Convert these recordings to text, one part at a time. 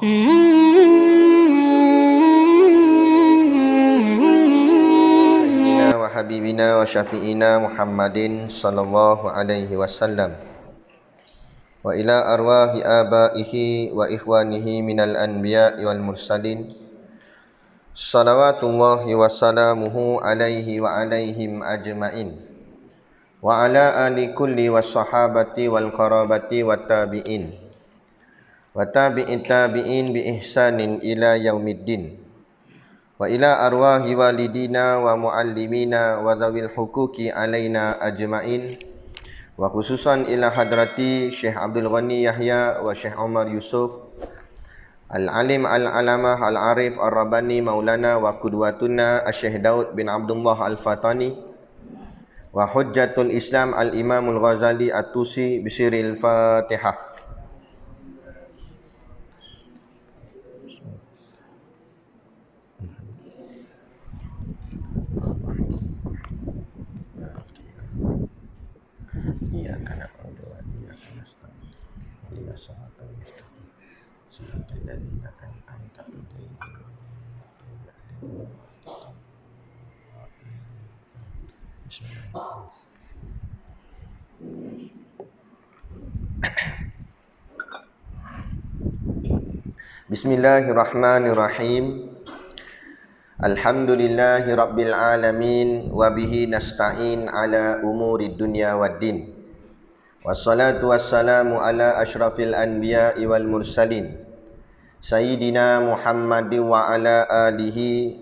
Wa habibina wa syafi'ina Muhammadin sallallahu alaihi wasallam wa ila arwahi abaihi wa ikhwanihi minal anbiya'i wal mursalin salawatullahi wa salamuhu alaihi wa alaihim ajma'in wa ala ali kulli was sahabati wal qarabati wat tabi'in wa tabi'it tabi'in bi ihsanin ila yaumiddin wa ila arwahi walidina wa muallimina wa zawil hukuki alaina ajma'in wa khususan ila hadrati Syekh Abdul Ghani Yahya wa Syekh Umar Yusuf al-alim al-alamah al-arif ar-rabbani maulana wa qudwatuna Syekh Daud bin Abdullah al-Fatani wa hujjatul Islam al-Imamul Ghazali at-Tusi bisiril Fatihah. Iyyaka na'budu wa iyyaka nasta'in. Ihdinas siratal mustaqim. Shiratal ladzina an'amta 'alaihim ghairil Bismillahirrahmanirrahim. Alhamdulillahi rabbil alamin wa bihi nasta'in ala umuri dunya waddin. Wassalatu wassalamu ala asyrafil anbiya'i wal mursalin Sayyidina Muhammadin wa ala alihi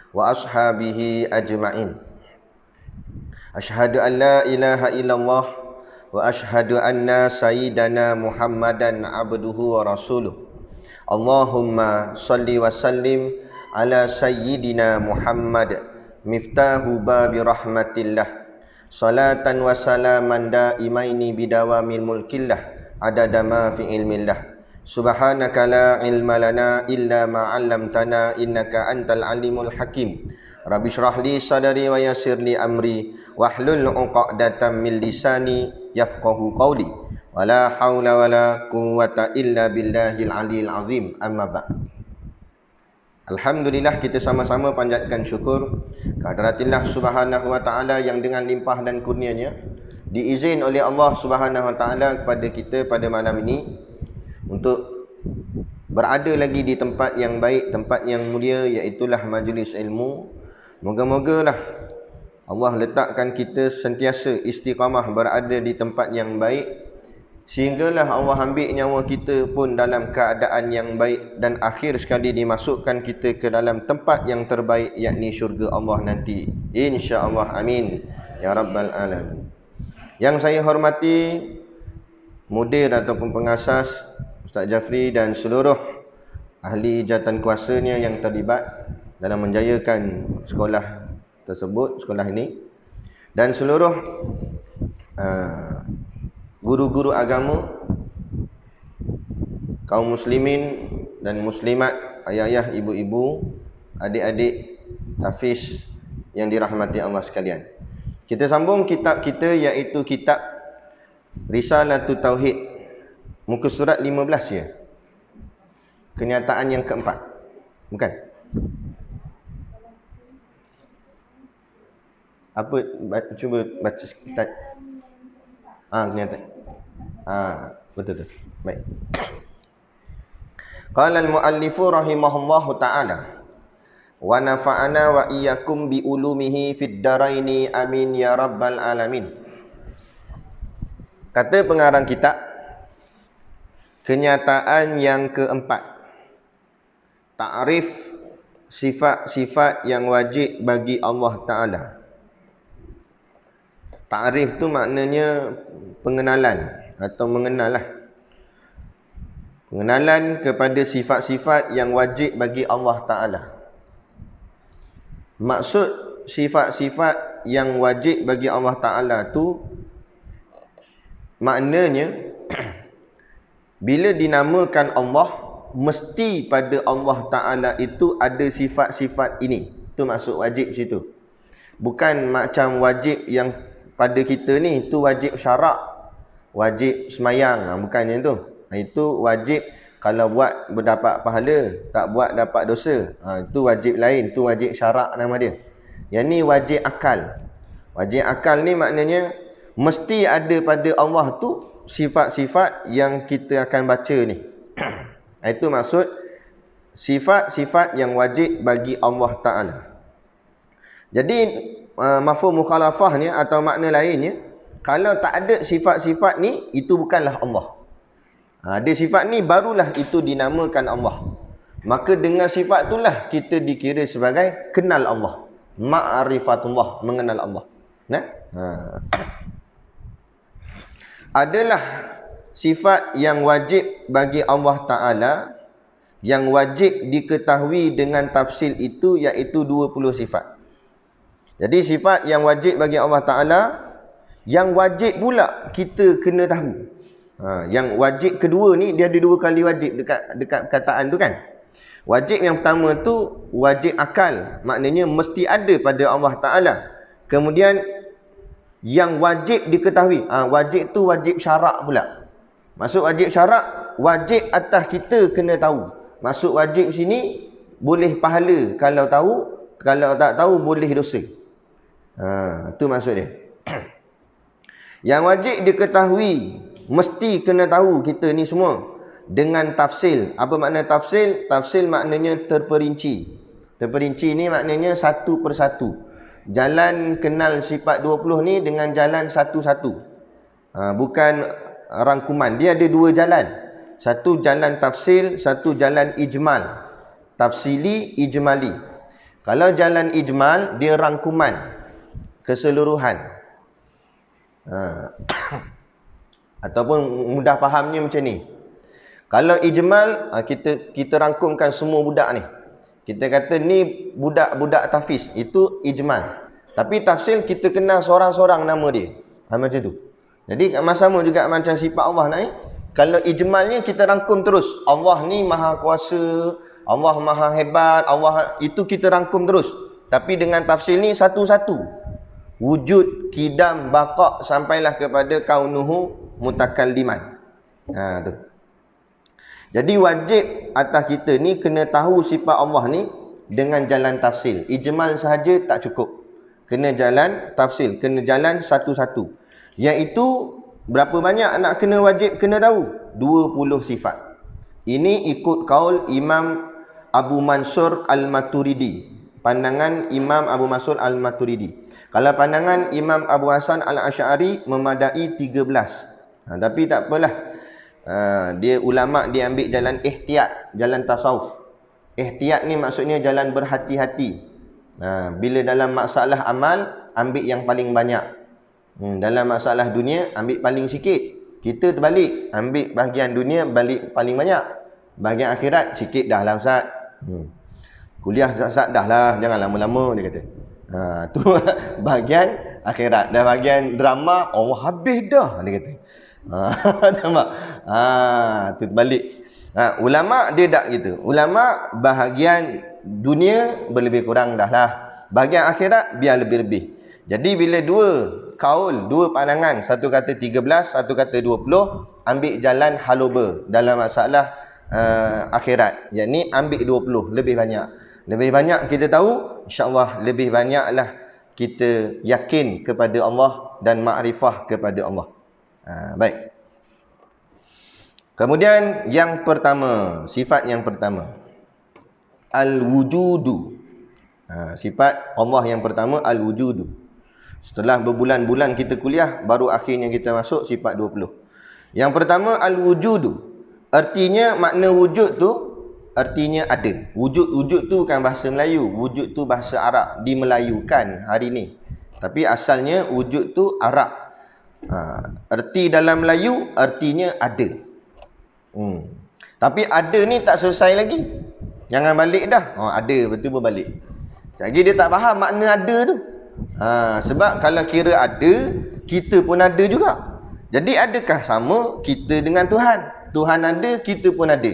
wa ashabihi ajma'in. Ashhadu an la ilaha illallah wa ashhadu anna sayyidana Muhammadan abduhu wa rasuluh. Allahumma salli wa sallim ala sayyidina Muhammad miftahu babi rahmatillah. Salatan wa salaman daimaini bidawamil mulkillah adada ma fi ilmillah. Subhanaka la ilma lana illa ma 'allamtana innaka antal alimul hakim. Rabbi shrah li sadri wa yassir li amri wahlul 'uqdatam min lisani yafqahu qawli. Wala haula wala quwwata illa billahil aliyil azim. Amma ba'd. Alhamdulillah, kita sama-sama panjatkan syukur kehadiratillah subhanahu wa ta'ala yang dengan limpah dan kurnianya diizin oleh Allah subhanahu wa ta'ala kepada kita pada malam ini untuk berada lagi di tempat yang baik, tempat yang mulia, iaitulah majlis ilmu. Moga-mogalah Allah letakkan kita sentiasa istiqamah berada di tempat yang baik, sehinggalah Allah ambil nyawa kita pun dalam keadaan yang baik, dan akhir sekali dimasukkan kita ke dalam tempat yang terbaik, yakni syurga Allah nanti, insya-Allah. Amin ya rabbal alamin. Yang saya hormati mudir ataupun pengasas Ustaz Jafri dan seluruh ahli jawatan kuasanya yang terlibat dalam menjayakan sekolah tersebut, sekolah ini, dan seluruh guru-guru agama, kaum muslimin dan muslimat, ayah-ayah, ibu-ibu, adik-adik tahfiz yang dirahmati Allah sekalian. Kita sambung kitab kita, iaitu kitab Risalatut Tauhid, muka surat 15 ya. Kenyataan yang keempat. Bukan? Apa? Cuba baca sekitar. Kenyataan. Betul. Baik. Qala al-muallifu rahimahullahu ta'ala wa nafa'ana wa iyyakum bi ulumihi fid daraini amin ya rabbal alamin. Kata pengarang kitab, kenyataan yang keempat, ta'rif sifat-sifat yang wajib bagi Allah Ta'ala. Ta'rif tu maknanya pengenalan atau mengenal lah. Pengenalan kepada sifat-sifat yang wajib bagi Allah Ta'ala. Maksud sifat-sifat yang wajib bagi Allah Ta'ala tu maknanya bila dinamakan Allah, mesti pada Allah Ta'ala itu ada sifat-sifat ini. Itu maksud wajib situ. Bukan macam wajib yang pada kita ni, itu wajib syarak, wajib semayang, bukannya tu. Itu wajib Kalau buat berdapat pahala, tak buat dapat dosa. Itu wajib lain, itu wajib syarak nama dia. Yang ni wajib akal. Wajib akal ni maknanya mesti ada pada Allah tu sifat-sifat yang kita akan baca ni. Itu maksud sifat-sifat yang wajib bagi Allah Ta'ala. Jadi mafhum mukhalafah ni atau makna lainnya, kalau tak ada sifat-sifat ni, itu bukanlah Allah. Ada sifat ni barulah itu dinamakan Allah. Maka dengan sifat itulah kita dikira sebagai kenal Allah. Ma'rifatullah, mengenal Allah. Nah? Adalah sifat yang wajib bagi Allah Ta'ala, yang wajib diketahui dengan tafsil itu, iaitu 20 sifat. Jadi sifat yang wajib bagi Allah Ta'ala, yang wajib pula kita kena tahu. Yang wajib kedua ni, dia ada 2 kali wajib dekat perkataan tu kan. Wajib yang pertama tu wajib akal, maknanya mesti ada pada Allah Ta'ala. Kemudian yang wajib diketahui, wajib tu wajib syarak pula. Maksud wajib syarak, wajib atas kita kena tahu. Maksud wajib sini boleh pahala kalau tahu, kalau tak tahu boleh dosa. Itu maksud dia. Yang wajib diketahui, mesti kena tahu kita ni semua dengan tafsil. Apa makna tafsil? Tafsil maknanya terperinci. Terperinci ni maknanya satu persatu. Jalan kenal sifat 20 ni dengan jalan satu-satu. Bukan rangkuman. Dia ada 2 jalan. Satu jalan tafsil, satu jalan ijmal. Tafsili, ijmali. Kalau jalan ijmal, dia rangkuman, keseluruhan. Ataupun mudah fahamnya macam ni. Kalau ijmal, kita rangkumkan semua budak ni. Kita kata ni budak-budak tahfiz, itu ijmal. Tapi tafsil kita kenal seorang-seorang nama dia. Macam tu. Jadi sama juga macam sifat Allah ni. Kalau ijmalnya kita rangkum terus. Allah ni maha kuasa, Allah maha hebat, Allah itu kita rangkum terus. Tapi dengan tafsil ni satu-satu. Wujud, kidam, baqa' sampailah kepada kaunuhu mutakalliman. Tu. Jadi wajib atas kita ni kena tahu sifat Allah ni dengan jalan tafsil. Ijmal sahaja tak cukup. Kena jalan tafsil, kena jalan satu-satu. Iaitu berapa banyak nak kena wajib kena tahu? 20 sifat. Ini ikut kaul Imam Abu Mansur Al-Maturidi. Pandangan Imam Abu Mansur Al-Maturidi. Kalau pandangan Imam Abu Hasan Al-Asy'ari memadai 13. Tapi tak apalah. Dia ulama' dia ambil jalan ihtiyat, jalan tasawuf. Ihtiyat ni maksudnya jalan berhati-hati. Bila dalam masalah amal, ambil yang paling banyak. Dalam masalah dunia, ambil paling sikit. Kita terbalik, ambil bahagian dunia, balik paling banyak. Bahagian akhirat, sikit dah lah Ustaz. Kuliah Ustaz dah lah, jangan lama-lama, dia kata. Tu bahagian akhirat. Dan bahagian drama, Allah habis dah, dia kata. Nampak? Tu terbalik. Ulama' dia tak gitu. Ulama' bahagian dunia berlebih kurang dah lah. Bahagian akhirat biar lebih-lebih. Jadi bila 2 kaul, 2 pandangan, satu kata 13, satu kata 20, ambil jalan haloba dalam masalah akhirat. Yang ni ambil 20, lebih banyak. Lebih banyak kita tahu, insya-Allah lebih banyaklah kita yakin kepada Allah dan makrifah kepada Allah. Baik. Kemudian yang pertama, sifat yang pertama, al-wujudu. Sifat Allah yang pertama, al-wujudu. Setelah berbulan-bulan kita kuliah, baru akhirnya kita masuk sifat 20. Yang pertama, al-wujudu. Artinya, makna wujud tu, artinya ada. Wujud tu bukan bahasa Melayu. Wujud tu bahasa Arab. Dimelayukan hari ni. Tapi asalnya wujud tu Arab. Arti dalam Melayu, artinya ada. Tapi ada ni tak selesai lagi. Jangan balik dah. Ada, betul pun balik. Lagi dia tak faham makna ada tu. Sebab kalau kira ada, kita pun ada juga. Jadi adakah sama kita dengan Tuhan? Tuhan ada, kita pun ada.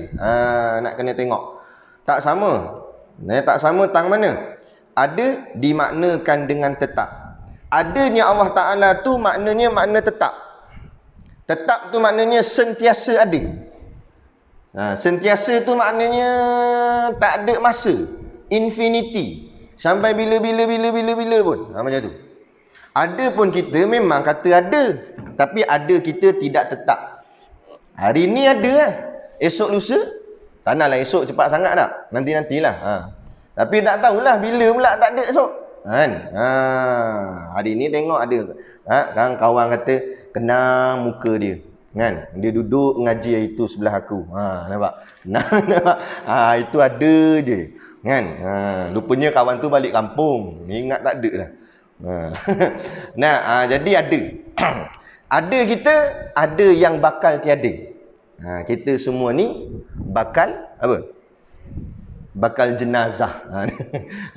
Nak kena tengok. Tak sama. Tak sama tang mana? Ada dimaknakan dengan tetap. Adanya Allah Ta'ala tu maknanya makna tetap. Tetap tu maknanya sentiasa ada. Sentiasa tu maknanya tak ada masa. Infinity. Sampai bila pun. Macam tu. Ada pun kita memang kata ada. Tapi ada kita tidak tetap. Hari ni ada lah. Esok lusa. Tak nak lah esok cepat sangat tak. Nanti-nantilah. Tapi tak tahulah bila pula tak ada esok. Kan? Hari ni tengok ada. Kan kawan kata kena muka dia. Kan? Dia duduk ngaji itu sebelah aku. Nampak? Nampak? Itu ada je. Kan? Rupanya kawan tu balik kampung. Ingat tak ada lah. Jadi ada. Ada kita, ada yang bakal tiada. Kita semua ni bakal apa? Bakal jenazah.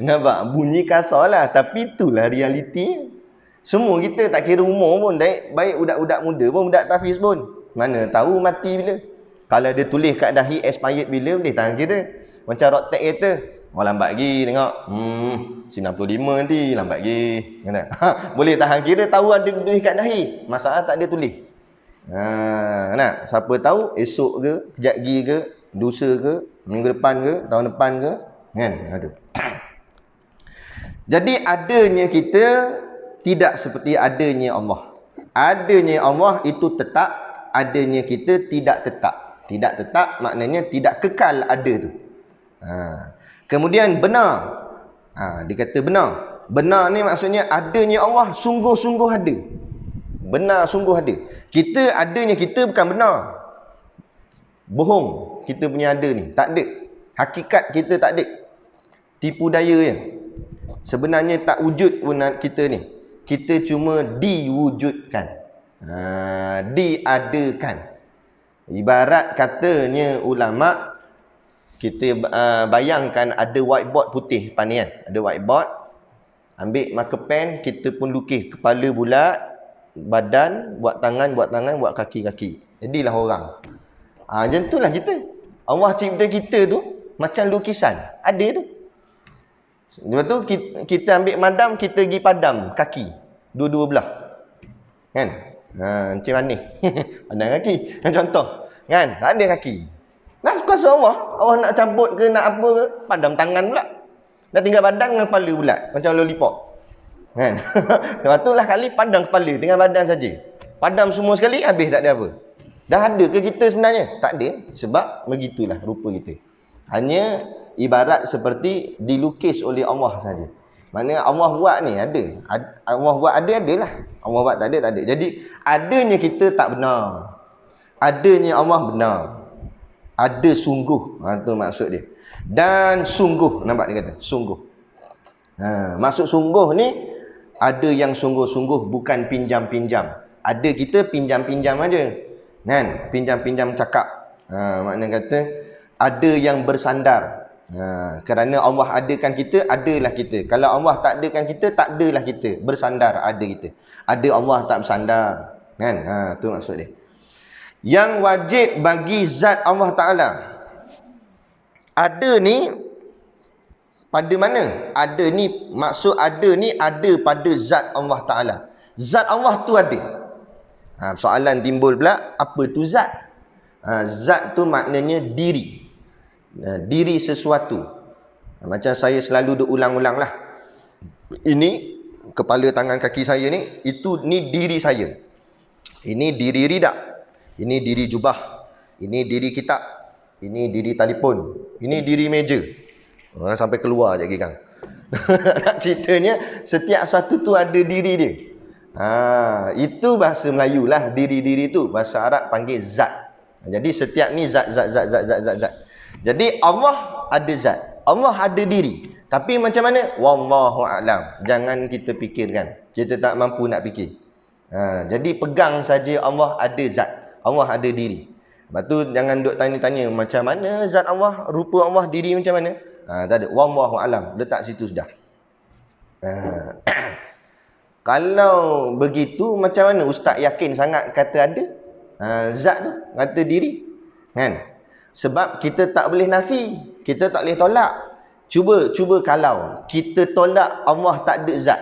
Nampak? Bunyi kasar lah. Tapi itulah realiti. Semua kita tak kira umur pun. Baik budak-budak muda pun, budak tahfiz pun. Mana tahu mati bila. Kalau dia tulis kat dahi expired bila, boleh tahan kira. Macam road tag kata. Lambat lagi tengok. 95 nanti. Lambat lagi. Boleh tahan kira, tahu ada tulis kat dahi. Masalah tak ada tulis. Siapa tahu esok ke, kejap lagi ke, lusa ke, minggu depan ke, tahun depan ke. Kan? Jadi adanya kita tidak seperti adanya Allah. Adanya Allah itu tetap, adanya kita tidak tetap. Tidak tetap maknanya tidak kekal ada tu. Kemudian benar. Dia kata benar. Benar ni maksudnya adanya Allah sungguh-sungguh ada. Benar sungguh ada. Kita adanya kita bukan benar. Bohong kita punya ada ni. Tak ada. Hakikat kita tak ada. Tipu daya je. Sebenarnya tak wujud pun kita ni. Kita cuma diwujudkan. Diadakan. Ibarat katanya ulama, kita bayangkan ada whiteboard putih depan ni kan. Ada whiteboard. Ambil marker pen, kita pun lukis kepala bulat, badan, buat tangan, buat kaki-kaki. Jadilah orang. Macam itulah kita. Allah cipta kita tu macam lukisan. Ada tu. Lepas tu kita ambil madam, kita pergi padam kaki. Dua-dua belah. Kan? Macam mana? Padam kaki. Contoh. Kan? Tak ada kaki. Kuasa Allah. Allah nak cabut ke, nak apa ke, padam tangan pula. Dah tinggal badan dengan kepala bulat. Macam lollipop. Kan? Lepas tu lah kali padam kepala, tinggal badan saja. Padam semua sekali, habis tak ada apa. Dah ada ke kita sebenarnya? Tak ada. Sebab begitulah rupa kita. Hanya ibarat seperti dilukis oleh Allah saja. Maknanya Allah buat ni ada. Allah buat adalah. Allah buat tak ada. Jadi adanya kita tak benar. Adanya Allah benar. Ada sungguh. Itu maksud dia. Dan sungguh. Nampak dia kata? Sungguh. Maksud sungguh ni, ada yang sungguh-sungguh, bukan pinjam-pinjam. Ada kita pinjam-pinjam aja. Kan? Pinjam-pinjam cakap. Maknanya kata, ada yang bersandar. Kerana Allah adakan kita, adalah kita. Kalau Allah tak adakan kita, tak adalah kita. Bersandar, ada kita. Ada Allah tak bersandar. Kan? Itu maksud dia. Yang wajib bagi zat Allah Ta'ala. Ada ni, pada mana? Ada ni, maksud ada ni, ada pada zat Allah Ta'ala. Zat Allah tu ada. Soalan timbul pula, apa tu zat? Zat tu maknanya diri. Diri sesuatu. Macam saya selalu ulang-ulang lah. Ini kepala tangan kaki saya ni, ni diri saya. Ini diri ridak. Ini diri jubah. Ini diri kitab. Ini diri telefon. Ini diri meja. Sampai keluar je kang. Nak ceritanya setiap satu tu ada diri dia. Itu bahasa Melayu lah, diri-diri tu. Bahasa Arab panggil zat. Jadi setiap ni zat. Jadi Allah ada zat. Allah ada diri. Tapi macam mana? Wallahu a'lam. Jangan kita fikirkan. Kita tak mampu nak fikir. Jadi pegang saja Allah ada zat. Allah ada diri. Lepas tu jangan duk tanya-tanya macam mana zat Allah, rupa Allah, diri macam mana. Tak ada. Wallahu a'lam. Letak situ sudah. Kalau begitu, macam mana ustaz yakin sangat kata ada? Zat tu, kata diri. Kan? Sebab kita tak boleh nafi. Kita tak boleh tolak. Cuba kalau kita tolak Allah tak ada zat.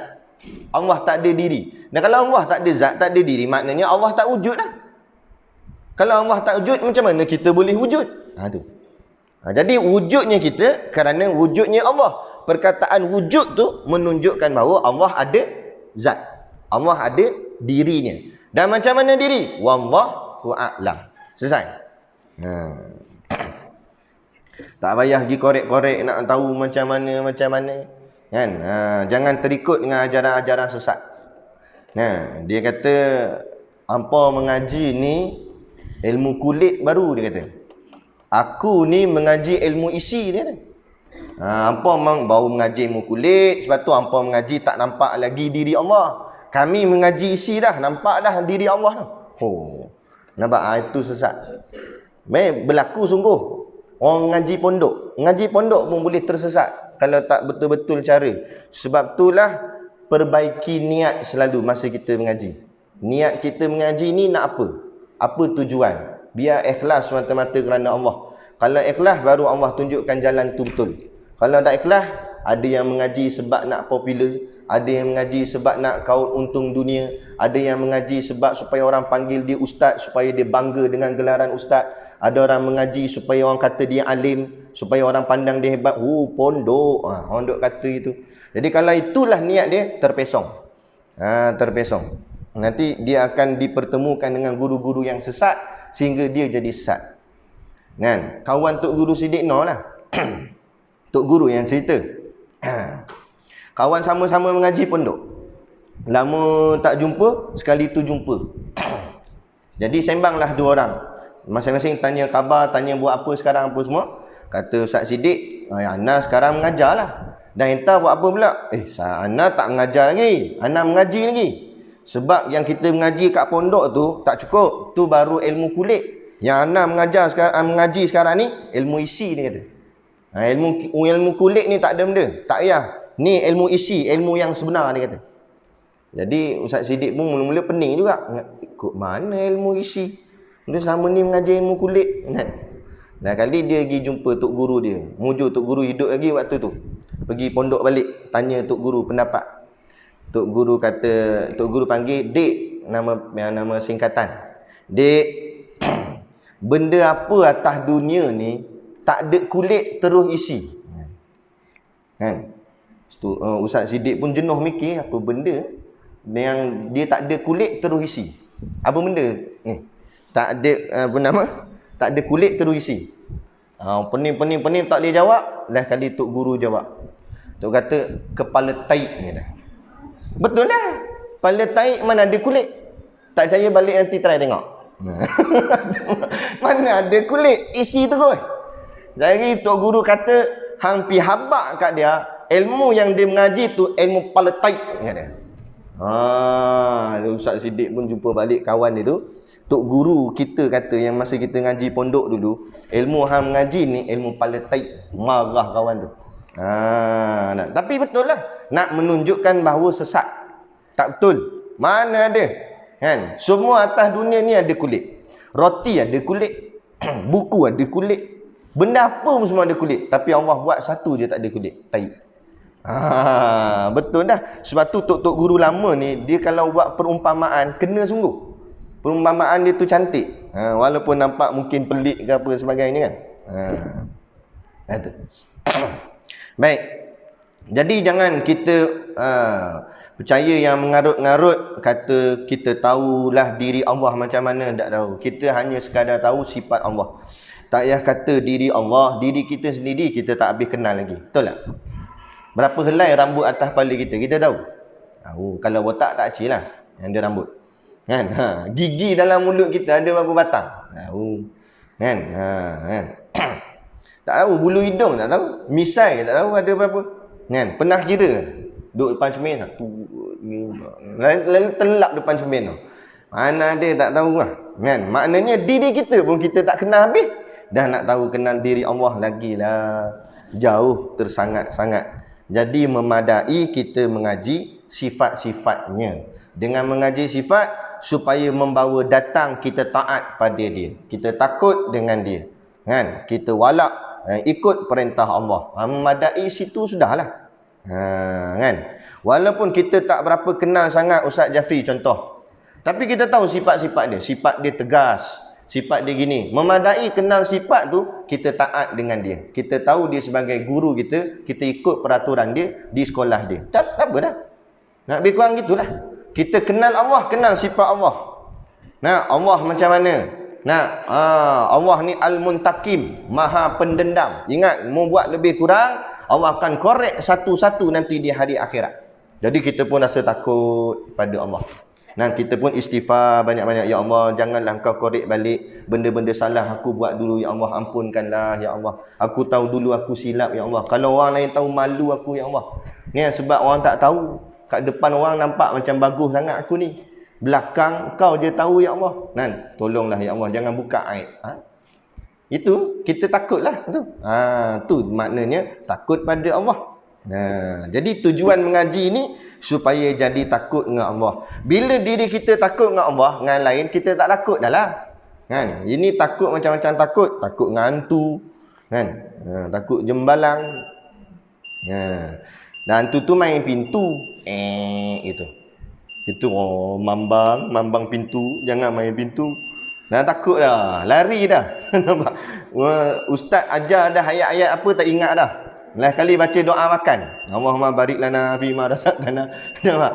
Allah tak ada diri. Dan kalau Allah tak ada zat, tak ada diri, maknanya Allah tak wujud lah. Kalau Allah tak wujud, macam mana kita boleh wujud? Tu. Jadi wujudnya kita kerana wujudnya Allah. Perkataan wujud tu menunjukkan bahawa Allah ada zat. Allah ada dirinya. Dan macam mana diri? Wallahu a'lam. Selesai. Tak payah pergi korek-korek nak tahu macam mana. Kan? Jangan terikut dengan ajaran-ajaran sesat. Dia kata hampa mengaji ni ilmu kulit baru, dia kata. Aku ni mengaji ilmu isi, dia kata. Hampa memang baru mengaji ilmu kulit, sebab tu hampa mengaji tak nampak lagi diri Allah. Kami mengaji isi dah, nampak dah diri Allah dah. Nampak? Itu sesat. Berlaku sungguh. Orang ngaji pondok pun boleh tersesat kalau tak betul-betul cara. Sebab itulah perbaiki niat selalu masa kita mengaji. Niat kita mengaji ni nak apa? Apa tujuan? Biar ikhlas semata-mata kerana Allah. Kalau ikhlas baru Allah tunjukkan jalan tu betul. Kalau tak ikhlas, ada yang mengaji sebab nak popular, ada yang mengaji sebab nak kau untung dunia, ada yang mengaji sebab supaya orang panggil dia ustaz, supaya dia bangga dengan gelaran ustaz. Ada orang mengaji supaya orang kata dia alim, supaya orang pandang dia hebat. Pondok. Orang duk kata itu. Jadi kalau itulah niat dia, terpesong. Terpesong. Nanti dia akan dipertemukan dengan guru-guru yang sesat sehingga dia jadi sesat. Kan? Kawan Tok Guru Siddiq Noor lah. Tok Guru yang cerita. Kawan sama-sama mengaji pondok. Lama tak jumpa, sekali tu jumpa. Jadi sembanglah dua orang. Masing-masing tanya khabar, tanya buat apa sekarang, apa semua. Kata Ustaz Siddiq, Ana sekarang mengajar lah. Dan entah buat apa pula? Ana tak mengajar lagi, Ana mengaji lagi. Sebab yang kita mengaji kat pondok tu tak cukup. Tu baru ilmu kulit. Yang Ana mengaji sekarang ni ilmu isi, dia kata. Ilmu kulit ni tak ada benda, tak payah. Ni ilmu isi, ilmu yang sebenar, dia kata. Jadi Ustaz Siddiq pun mula-mula pening juga. Ikut mana ilmu isi? Dia selama ni mengajar ilmu kulit, kan? Dan kali dia pergi jumpa Tok Guru dia. Mujur Tok Guru hidup lagi waktu tu. Pergi pondok balik, tanya Tok Guru pendapat. Tok Guru panggil Dek, nama singkatan. Dek, benda apa atas dunia ni tak ada kulit terus isi? Kan? Ustaz Siddiq pun jenuh mikir apa benda yang dia tak ada kulit terus isi. Apa benda ni? Tak ada tak ada kulit terus isi. Pening tak boleh jawab. Last kali Tok Guru jawab. Tok kata kepala taik ni dah. Betul dah. Kepala taik mana ada kulit? Tak percaya balik nanti try tengok. Mana ada kulit, isi terus. Jadi Tok Guru kata hang pi habaq kat dia, ilmu yang dia mengaji tu ilmu kepala taik, kata. Ustaz Siddiq pun jumpa balik kawan dia tu. Tok Guru kita kata yang masa kita ngaji pondok dulu, ilmu hang mengaji ni ilmu kepala taik. Marah kawan tu. Tapi betul lah. Nak menunjukkan bahawa sesat. Tak betul. Mana ada? Kan? Semua atas dunia ni ada kulit. Roti ada kulit. Buku ada kulit. Benda apa pun semua ada kulit. Tapi Allah buat satu je tak ada kulit. Taik. Betul dah. Sebab tu Tok Guru lama ni, dia kalau buat perumpamaan, kena sungguh. Perumpamaan dia tu cantik. Walaupun nampak mungkin pelik ke apa sebagainya kan. Itu. Baik. Jadi jangan kita percaya yang mengarut-ngarut kata kita tahulah diri Allah macam mana, tak tahu. Kita hanya sekadar tahu sifat Allah. Tak payah kata diri Allah, diri kita sendiri kita tak habis kenal lagi. Betul tak? Berapa helai rambut atas kepala kita, kita tahu. Kalau botak tak kecil lah yang ada rambut. Kan? Gigi dalam mulut kita ada berapa batang? Kan? Kan? Tak tahu. Bulu hidung tak tahu. Misai tak tahu ada berapa. Kan? Pernah kira? Duduk depan cermin, lalu telap depan cermin tu. Mana ada tak tahu lah. Kan? Maknanya diri kita pun kita tak kenal habis. Dah nak tahu kenal diri Allah lagi lah. Jauh tersangat-sangat. Jadi memadai kita mengaji sifat-sifatnya. Dengan mengaji sifat, supaya membawa datang kita taat pada dia. Kita takut dengan dia. Kan? Kita walak, ikut perintah Allah. Memadai situ sudahlah. Kan? Walaupun kita tak berapa kenal sangat Ustaz Jafri contoh. Tapi kita tahu sifat-sifat dia. Sifat dia tegas. Sifat dia gini. Memadai kenal sifat tu, kita taat dengan dia. Kita tahu dia sebagai guru kita, kita ikut peraturan dia di sekolah dia. Tak apa dah. Nak lebih kurang gitulah. Kita kenal Allah, kenal sifat Allah. Nah, Allah macam mana? Nah, Allah ni Al-Muntakim, Maha Pendendam. Ingat, mau buat lebih kurang, Allah akan korek satu-satu nanti di hari akhirat. Jadi kita pun rasa takut pada Allah. Dan kita pun istighfar banyak-banyak. Ya Allah, janganlah Engkau korek balik benda-benda salah aku buat dulu. Ya Allah, ampunkanlah. Ya Allah, aku tahu dulu aku silap. Ya Allah, kalau orang lain tahu, malu aku. Ya Allah, ni sebab orang tak tahu. Kat depan orang nampak macam bagus sangat aku ni, belakang kau je tahu. Ya Allah, Nan, tolonglah ya Allah, jangan buka aib. Itu kita takutlah tu. Tu maknanya takut pada Allah. Jadi tujuan mengaji ni supaya jadi takut dengan Allah. Bila diri kita takut dengan Allah, dengan lain kita tak takut dah lah. Kan? Ini takut macam-macam takut. Takut dengan hantu. Kan? Takut jembalang. Dan hantu tu main pintu. Itu. Itu mambang pintu. Jangan main pintu. Dah takut dah. Lari dah. Nampak? Ustaz ajar dah ayat-ayat apa tak ingat dah. Lain kali baca doa makan. Allahumma barik lana fima razaqtana. Nampak?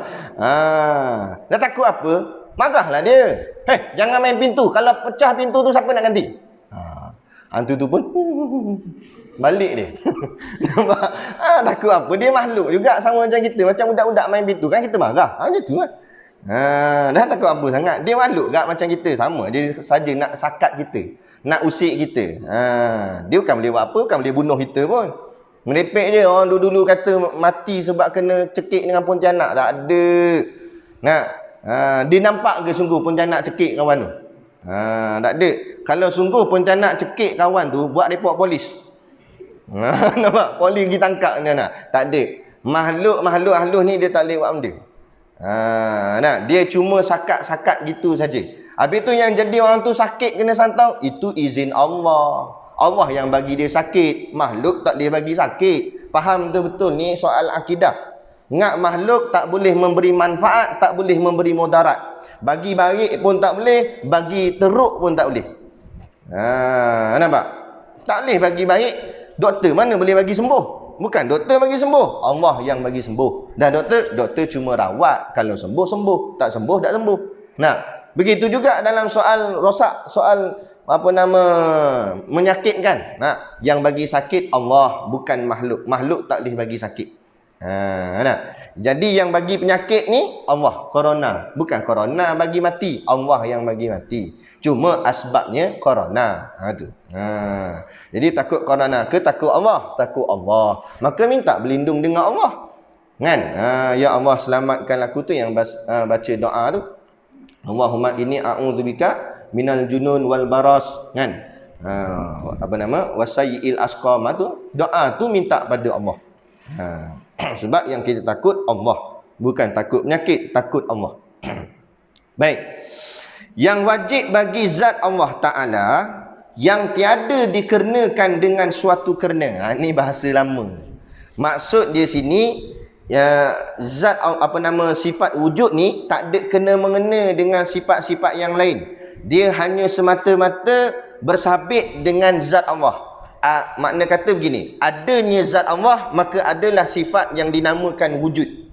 Dah takut apa? Marahlah dia. Jangan main pintu. Kalau pecah pintu tu siapa nak ganti? Hantu tu pun balik dia. Nampak? Takut apa? Dia makhluk juga sama macam kita. Macam budak-budak main pintu kan kita marah. Macam tu kan. Dah takut apa sangat. Dia makhluk juga macam kita. Sama. Dia saja nak sakat kita. Nak usik kita. Dia bukan boleh buat apa. Bukan boleh bunuh kita pun. Merepek je. Orang dulu-dulu kata mati sebab kena cekik dengan pontianak. Tak ada. Dia nampak ke sungguh pontianak cekik kawan tu? Tak ada. Kalau sungguh pontianak cekik kawan tu, buat report polis. Nampak? Polis pergi tangkap dia nak. Tak ada. Makhluk halus ni dia tak boleh buat benda. Dia cuma sakat-sakat gitu saja. Habis tu yang jadi orang tu sakit kena santau, itu izin Allah. Allah yang bagi dia sakit. Makhluk tak boleh bagi sakit. Faham betul-betul ni soal akidah. Ingat, makhluk tak boleh memberi manfaat, tak boleh memberi mudarat. Bagi baik pun tak boleh, bagi teruk pun tak boleh. Nampak? Tak boleh bagi baik. Doktor mana boleh bagi sembuh? Bukan doktor bagi sembuh, Allah yang bagi sembuh. Dan doktor cuma rawat. Kalau sembuh, sembuh. Tak sembuh, tak sembuh. Nah, begitu juga dalam soal rosak, soal menyakitkan. Yang bagi sakit Allah, bukan makhluk. Makhluk tak boleh bagi sakit. Jadi yang bagi penyakit ni Allah. Corona, bukan corona bagi mati, Allah yang bagi mati. Cuma asbabnya corona. Jadi takut corona ke takut Allah? Takut Allah. Maka minta berlindung dengan Allah. Kan? Ya Allah, selamatkan aku tu yang baca doa tu. Allahumma inni a'udzubika minal junun wal baras. Kan? Wasayil asqam tu. Doa tu minta pada Allah. Sebab yang kita takut Allah, bukan takut penyakit, takut Allah. Baik. Yang wajib bagi zat Allah Ta'ala yang tiada dikenakan dengan suatu kerna. Ini bahasa lama. Maksud dia sini, zat sifat wujud ni tak ada kena mengena dengan sifat-sifat yang lain. Dia hanya semata-mata bersabit dengan zat Allah. Makna kata begini, adanya zat Allah, maka adalah sifat yang dinamakan wujud.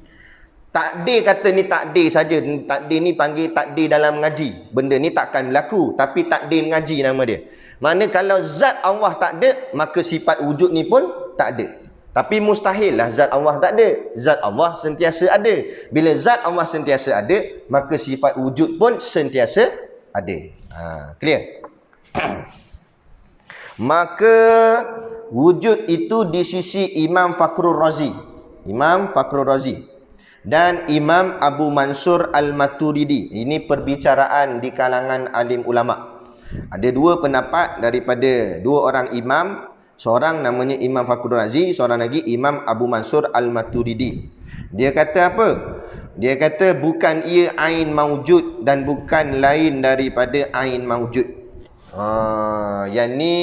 Takdir kata ni takdir saja. Takdir ni panggil takdir dalam ngaji. Benda ni takkan berlaku, tapi takdir ngaji nama dia. Makna kalau zat Allah tak ada, maka sifat wujud ni pun tak ada. Tapi mustahil lah zat Allah tak ada. Zat Allah sentiasa ada. Bila zat Allah sentiasa ada, maka sifat wujud pun sentiasa ada. Clear? Maka wujud itu di sisi Imam Fakhrul Razi. Imam Fakhrul Razi dan Imam Abu Mansur Al-Maturidi. Ini perbicaraan di kalangan alim ulama. Ada dua pendapat daripada dua orang imam. Seorang namanya Imam Fakhrul Razi, seorang lagi Imam Abu Mansur Al-Maturidi. Dia kata apa? Dia kata bukan ia ain maujud dan bukan lain daripada ain maujud. Yang ni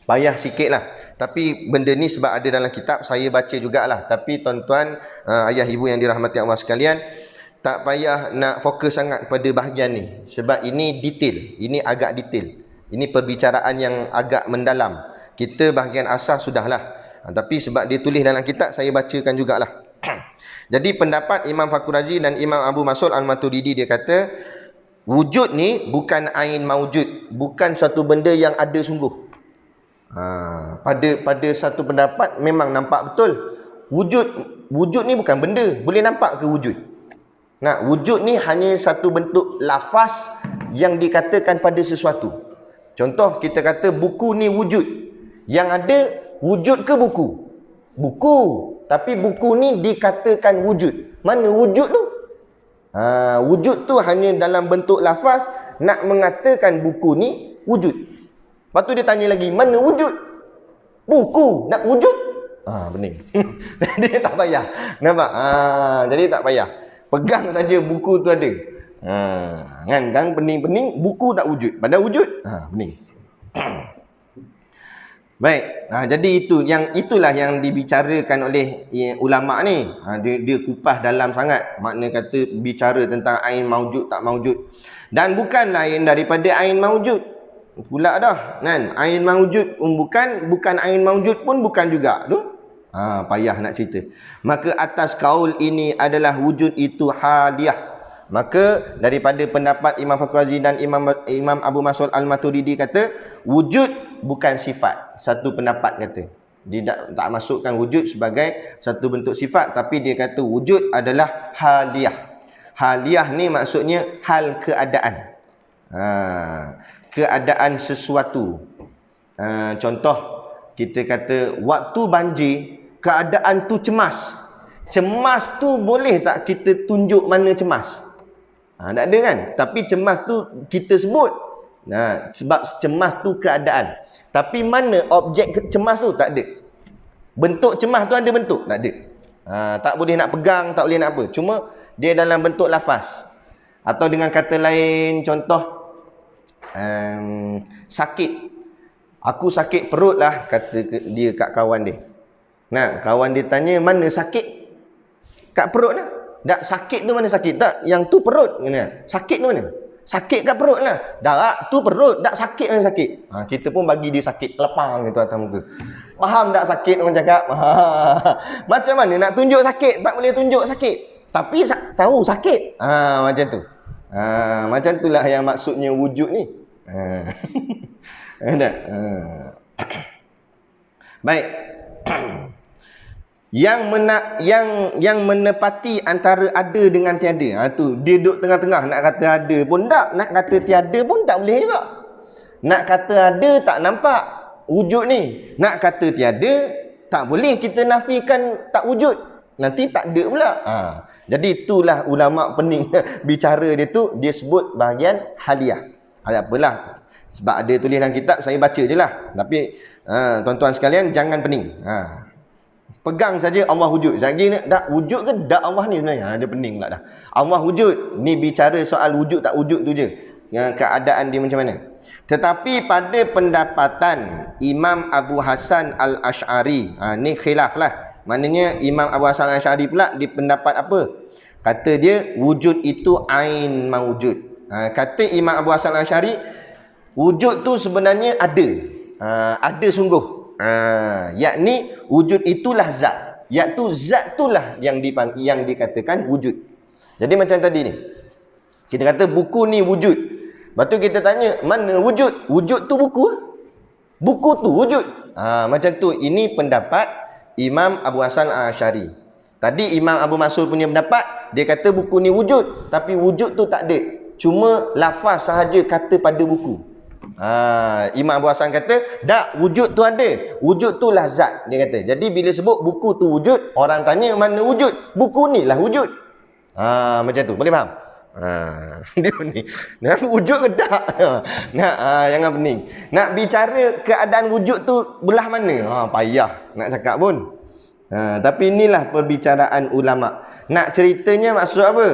payah sikit lah. Tapi benda ni sebab ada dalam kitab, saya baca jugalah. Tapi tuan-tuan, ayah ibu yang dirahmati Allah sekalian, tak payah nak fokus sangat pada bahagian ni. Sebab ini detail. Ini agak detail. Ini perbicaraan yang agak mendalam. Kita bahagian asas sudahlah. Tapi sebab dia tulis dalam kitab, saya bacakan jugalah. Jadi pendapat Imam Fakhr Razi dan Imam Abu Mas'ud Al-Maturidi, dia kata, wujud ni bukan ain maujud. Bukan suatu benda yang ada sungguh. Pada satu pendapat memang nampak betul. Wujud ni bukan benda. Boleh nampak ke wujud? Nah, wujud ni hanya satu bentuk lafaz yang dikatakan pada sesuatu. Contoh, kita kata buku ni wujud. Yang ada wujud ke buku? Buku. Tapi buku ni dikatakan wujud. Mana wujud tu? Wujud tu hanya dalam bentuk lafaz nak mengatakan buku ni wujud. Lepas tu dia tanya lagi, mana wujud? Buku nak wujud? Bening. Jadi tak payah. Nampak? Jadi tak payah. Pegang saja buku tu ada. Kan pening-pening, buku tak wujud. Padahal wujud. Pening. Baik. Jadi itulah yang dibicarakan oleh ulama ni. Dia kupas dalam sangat. Makna kata bicara tentang ain maujud tak maujud. Dan bukan lain daripada ain maujud. Pula dah. Kan? Ain maujud pun bukan ain maujud pun bukan juga. Tu. Payah nak cerita. Maka atas kaul ini adalah wujud itu haliyah. Maka daripada pendapat Imam Fakhr Razi dan Imam Abu Mas'ud Al-Maturidi kata, wujud bukan sifat. Satu pendapat kata. Dia tak masukkan wujud sebagai satu bentuk sifat, tapi dia kata wujud adalah haliyah. Haliyah ni maksudnya hal keadaan. Keadaan sesuatu. Contoh, kita kata waktu banjir, keadaan tu cemas. Cemas tu boleh tak kita tunjuk mana cemas? Tak ada kan? Tapi cemas tu kita sebut. Sebab cemas tu keadaan. Tapi mana objek cemas tu? Tak ada. Bentuk cemas tu ada bentuk? Tak ada. Tak boleh nak pegang, tak boleh nak apa. Cuma dia dalam bentuk lafaz. Atau dengan kata lain, contoh, sakit. Aku sakit perut lah, kata dia kat kawan dia. Kawan dia tanya, mana sakit? Kat perut lah. Tak, sakit tu mana sakit? Tak, yang tu perut. Sakit tu mana? Sakit kat perut lah. Tak, tu perut. Tak, sakit mana sakit? Kita pun bagi dia sakit. Lepang gitu atas muka. Faham tak sakit orang cakap? Macam mana nak tunjuk sakit? Tak boleh tunjuk sakit. Tapi tahu sakit. Macam tu. Macam itulah yang maksudnya wujud ni. Baik. Yang menepati antara ada dengan tiada. Tu dia duduk tengah-tengah, nak kata ada pun tak, nak kata tiada pun tak boleh juga. Nak kata ada tak nampak wujud ni. Nak kata tiada tak boleh kita nafikan tak wujud. Nanti tak ada pula. Jadi itulah ulama pening bicara dia tu, dia sebut bahagian haliyah. Apalah, sebab ada tulis dalam kitab, saya baca je lah. Tapi tuan-tuan sekalian jangan pening. Pegang saja Allah wujud. Lagi tak wujud ke tak Allah ni sebenarnya? Dia pening pula dah. Allah wujud. Ni bicara soal wujud tak wujud tu je. Yang keadaan dia macam mana. Tetapi pada pendapatan Imam Abu Hasan Al-Ash'ari, ni khilaf lah. Maknanya Imam Abu Hasan Al-Ash'ari pula di pendapat apa? Kata dia wujud itu ain maujud. Kata Imam Abu Hasan Al-Ash'ari, wujud tu sebenarnya ada. Ada sungguh. Yakni wujud itulah zat. Iaitu zat itulah yang dikatakan wujud. Jadi macam tadi ni, kita kata buku ni wujud. Lepas tu kita tanya, mana wujud? Wujud tu buku. Buku tu wujud. Macam tu. Ini pendapat Imam Abu Hasan Al-Ash'ari. Tadi Imam Abu Mas'ud punya pendapat, dia kata buku ni wujud, tapi wujud tu tak ada. Cuma lafaz sahaja kata pada buku. Imam Abu Hasan kata, tak, wujud tu ada. Wujud tu lah zat, dia kata. Jadi bila sebut buku tu wujud, orang tanya mana wujud? Buku ni lah wujud. Macam tu, boleh faham? Dia ni nak wujud ke tak? Jangan pening. Nak bicara keadaan wujud tu belah mana? Payah nak cakap pun. Tapi inilah perbicaraan ulama. Nak ceritanya maksud apa?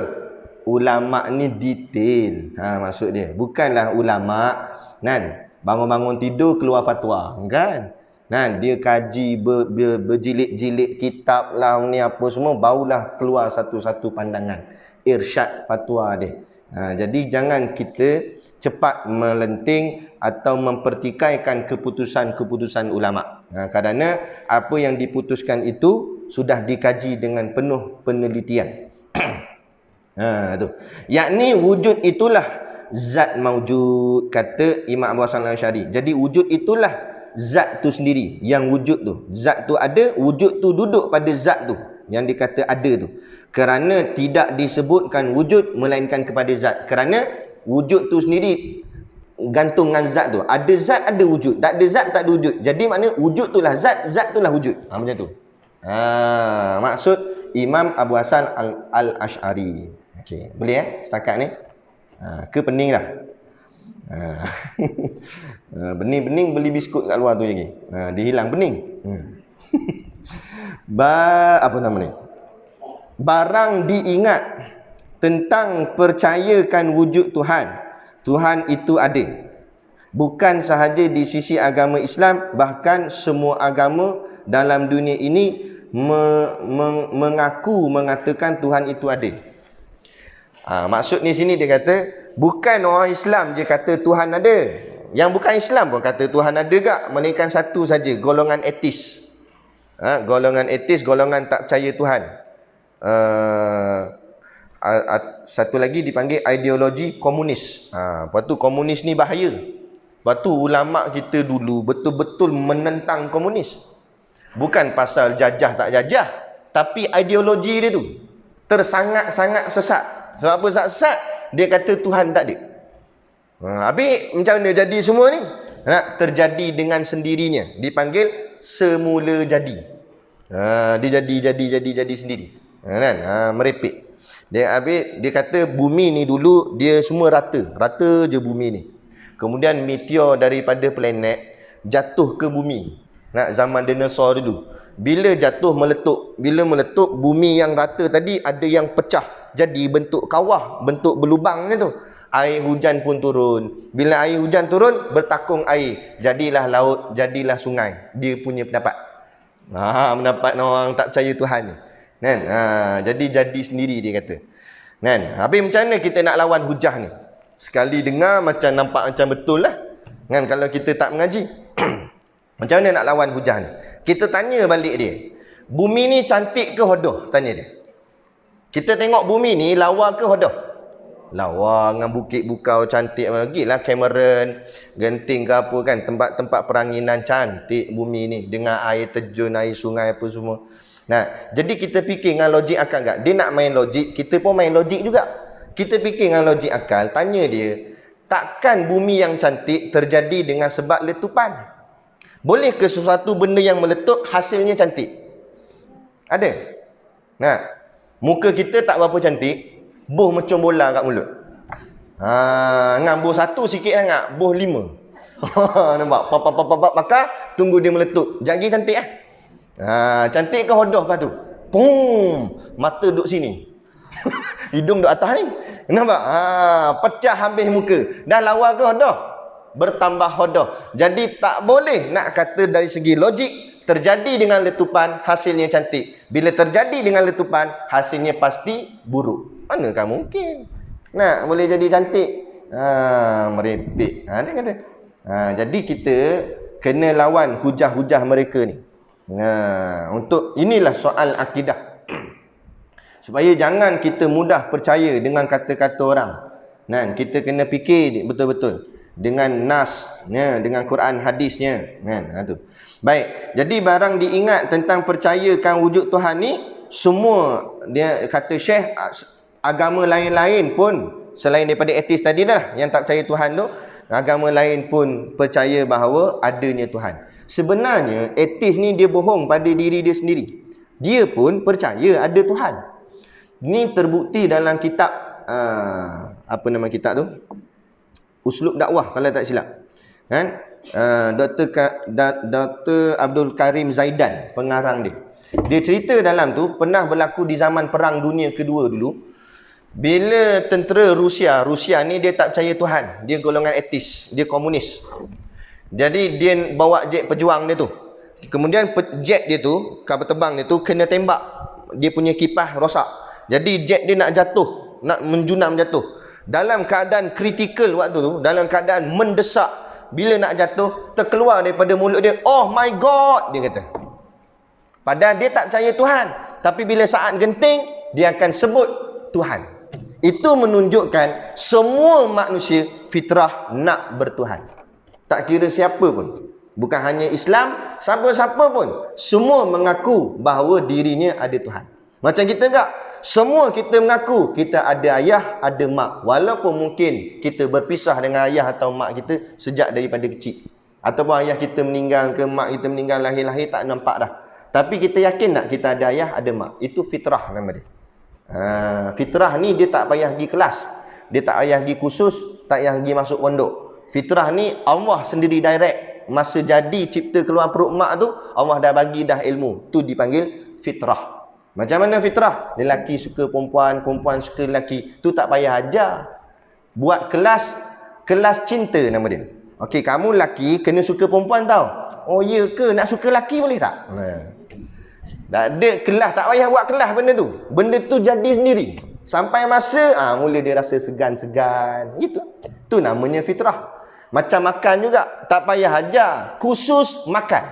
Ulama ni detail. Maksud dia. Bukanlah ulama bangun-bangun tidur keluar fatwa, kan? Dia kaji berjilid-jilid kitab lah ni apa semua, barulah keluar satu-satu pandangan. irsyad fatwa dia. Jadi jangan kita cepat melenting atau mempertikaikan keputusan-keputusan ulama. Kerana apa yang diputuskan itu sudah dikaji dengan penuh penelitian. Tu. Yakni wujud itulah zat maujud, kata Imam Abu Hasan al-Asy'ari. Jadi wujud itulah zat tu sendiri, yang wujud tu. Zat tu ada, wujud tu duduk pada zat tu, yang dikata ada tu. Kerana tidak disebutkan wujud melainkan kepada zat. Kerana wujud tu sendiri gantung dengan zat tu. Ada zat, ada wujud. Tak ada zat, tak ada wujud. Jadi maknanya wujud tu lah zat, zat tu lah wujud. Macam tu. Maksud Imam Abu Hasan al-Asy'ari. Okey, boleh setakat ni? Ke pening dah? Bening-bening beli biskut kat luar tu lagi. Dia hilang pening. Apa nama ni? Barang diingat tentang percayakan wujud Tuhan. Tuhan itu ada. Bukan sahaja di sisi agama Islam, bahkan semua agama dalam dunia ini mengatakan Tuhan itu ada. Maksud ni sini dia kata, bukan orang Islam je kata Tuhan ada. Yang bukan Islam pun kata Tuhan ada gak, melainkan satu saja, golongan etis. Golongan etis, golongan tak percaya Tuhan. Satu lagi dipanggil ideologi komunis. Lepas tu komunis ni bahaya. Lepas tu ulama kita dulu betul-betul menentang komunis. Bukan pasal jajah tak jajah, tapi ideologi dia tu tersangat-sangat sesat. Sebab apa sesat? Dia kata Tuhan tak ada. Habis macam mana jadi semua ni? Terjadi dengan sendirinya. Dipanggil semula jadi. Dia jadi sendiri. Kan? Merepek. Dia kata bumi ni dulu dia semua rata. Rata je bumi ni. Kemudian meteor daripada planet jatuh ke bumi. Zaman dinosaur dulu. Bila jatuh meletup. Bila meletup, bumi yang rata tadi ada yang pecah. Jadi bentuk kawah, bentuk berlubang tu. Air hujan pun turun. Bila air hujan turun, bertakung air. Jadilah laut, jadilah sungai. Dia punya pendapat. Pendapat orang tak percaya Tuhan ni. Kan? Jadi sendiri dia kata. Kan? Habis macam mana kita nak lawan hujah ni? Sekali dengar macam nampak macam betul lah. Kan? Kalau kita tak mengaji. Macam mana nak lawan hujah ni? Kita tanya balik dia. Bumi ni cantik ke hodoh? Tanya dia. Kita tengok bumi ni lawa ke hodoh? Lawa dengan bukit bukau cantik. Gilah Cameron, Genting ke apa kan. Tempat-tempat peranginan cantik bumi ni. Dengan air terjun, air sungai apa semua. Jadi kita fikir dengan logik akal tak? Dia nak main logik, kita pun main logik juga. Kita fikir dengan logik akal, tanya dia, takkan bumi yang cantik terjadi dengan sebab letupan? Boleh ke sesuatu benda yang meletup hasilnya cantik? Ada? Muka kita tak berapa cantik, boh macam bola kat mulut. Dengan boh satu sikit sangat, boh 5. Nampak? Maka tunggu dia meletup. Jadi cantik lah. Cantik ke hodoh lepas tu? Pum, mata duduk sini. Hidung duduk atas ni. Nampak? Pecah habis muka. Dah lawa ke hodoh? Bertambah hodoh. Jadi tak boleh nak kata dari segi logik, terjadi dengan letupan hasilnya cantik. Bila terjadi dengan letupan hasilnya pasti buruk. Manakah mungkin? Boleh jadi cantik? Merepek. Dia kata. Jadi kita kena lawan hujah-hujah mereka ni. Untuk inilah soal akidah. Supaya jangan kita mudah percaya dengan kata-kata orang. Kita kena fikir betul-betul dengan nasnya, dengan Quran hadisnya. Tu. Baik, jadi barang diingat tentang percayakan wujud Tuhan ni, semua dia kata Syekh, agama lain-lain pun selain daripada etis tadi dah yang tak percaya Tuhan tu, agama lain pun percaya bahawa adanya Tuhan. Sebenarnya etis ni dia bohong pada diri dia sendiri. Dia pun percaya ada Tuhan. Ni terbukti dalam kitab apa nama kitab tu? Uslub dakwah kalau tak silap. Kan? Dr. Abdul Karim Zaidan, pengarang dia. Dia cerita dalam tu pernah berlaku di zaman Perang Dunia Kedua dulu. Bila tentera Rusia ni dia tak percaya Tuhan. Dia golongan etis, dia komunis. Jadi dia bawa jet pejuang dia tu. Kemudian jet dia tu, kapal terbang dia tu kena tembak. Dia punya kipas rosak. Jadi jet dia nak jatuh nak menjunam jatuh. Dalam keadaan kritikal waktu tu, dalam keadaan mendesak, bila nak jatuh, terkeluar daripada mulut dia, "Oh my God," dia kata. Padahal dia tak percaya Tuhan, tapi bila saat genting, dia akan sebut Tuhan. Itu menunjukkan semua manusia fitrah nak bertuhan. Tak kira siapa pun. Bukan hanya Islam, siapa-siapa pun. Semua mengaku bahawa dirinya ada Tuhan. Macam kita enggak? Semua kita mengaku kita ada ayah, ada mak. Walaupun mungkin kita berpisah dengan ayah atau mak kita sejak daripada kecil. Ataupun ayah kita meninggal ke mak kita meninggal, lahir-lahir tak nampak dah. Tapi kita yakin tak kita ada ayah, ada mak? Itu fitrah nama dia. Fitrah ni dia tak payah pergi kelas. Dia tak payah pergi kursus, tak payah pergi masuk pondok. Fitrah ni Allah sendiri direct. Masa jadi cipta keluar perut mak tu, Allah dah bagi dah ilmu. Tu dipanggil fitrah. Macam mana fitrah? Lelaki suka perempuan, perempuan suka lelaki. Tu tak payah ajar. Buat kelas cinta nama dia. Okey, kamu lelaki kena suka perempuan tau. Oh ya ke? Nak suka lelaki boleh tak? Tak ada kelas, tak payah buat kelas benda tu. Benda tu jadi sendiri. Sampai masa mula dia rasa segan-segan. Gitu. Tu namanya fitrah. Macam makan juga, tak payah ajar. Khusus makan.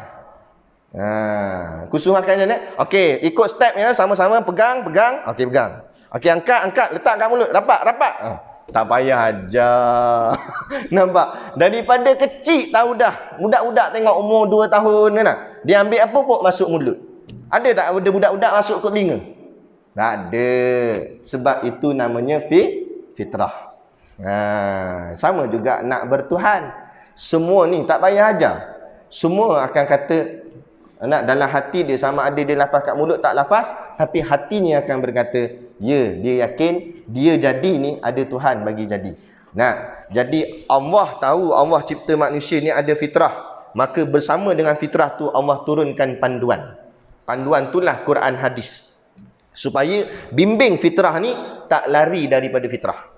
Khusus makan je ni. Okey, ikut stepnya sama-sama, pegang. Okey, pegang. Okey, angkat, letak kat mulut. Rapat. Tak payah ajar. Nampak? Daripada kecil tahu dah. Budak-budak tengok umur 2 tahun kan. Dia ambil apa pun masuk mulut. Ada tak ada budak-budak masuk ke telinga? Tak ada. Sebab itu namanya fitrah. Sama juga nak bertuhan. Semua ni tak payah ajar. Semua akan kata nak dalam hati dia, sama ada dia lafaz kat mulut tak lafaz, tapi hatinya akan berkata, ya, dia yakin dia jadi ni ada Tuhan bagi jadi. Nah, jadi Allah tahu Allah cipta manusia ni ada fitrah. Maka bersama dengan fitrah tu Allah turunkan panduan. Panduan itulah Quran hadis. Supaya bimbing fitrah ni tak lari daripada fitrah.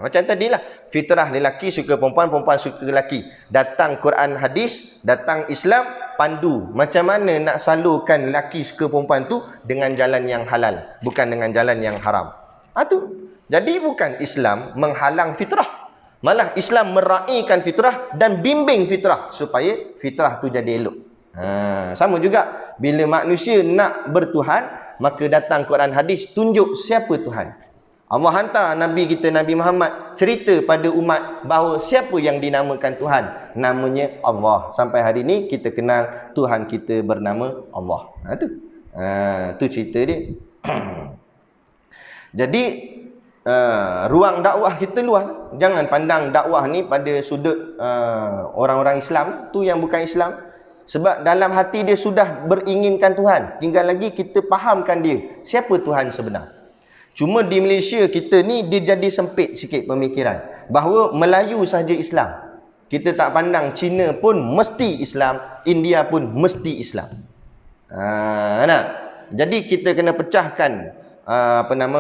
Macam tadilah, fitrah lelaki suka perempuan, perempuan suka lelaki. Datang Quran hadis, datang Islam, pandu macam mana nak salurkan lelaki suka perempuan tu dengan jalan yang halal, bukan dengan jalan yang haram. Tu. Jadi bukan Islam menghalang fitrah, malah Islam meraihkan fitrah dan bimbing fitrah supaya fitrah tu jadi elok. Sama juga bila manusia nak bertuhan, maka datang Quran hadis tunjuk siapa Tuhan. Allah hantar Nabi kita Nabi Muhammad cerita pada umat bahawa siapa yang dinamakan Tuhan, namanya Allah. Sampai hari ini kita kenal Tuhan kita bernama Allah. Tu cerita dia. Jadi ruang dakwah kita luas. Jangan pandang dakwah ni pada sudut orang-orang Islam tu yang bukan Islam. Sebab dalam hati dia sudah beringinkan Tuhan. Tinggal lagi kita fahamkan dia siapa Tuhan sebenar. Cuma di Malaysia kita ni dia jadi sempit sikit pemikiran bahawa Melayu sahaja Islam. Kita tak pandang Cina pun mesti Islam, India pun mesti Islam. Jadi kita kena pecahkan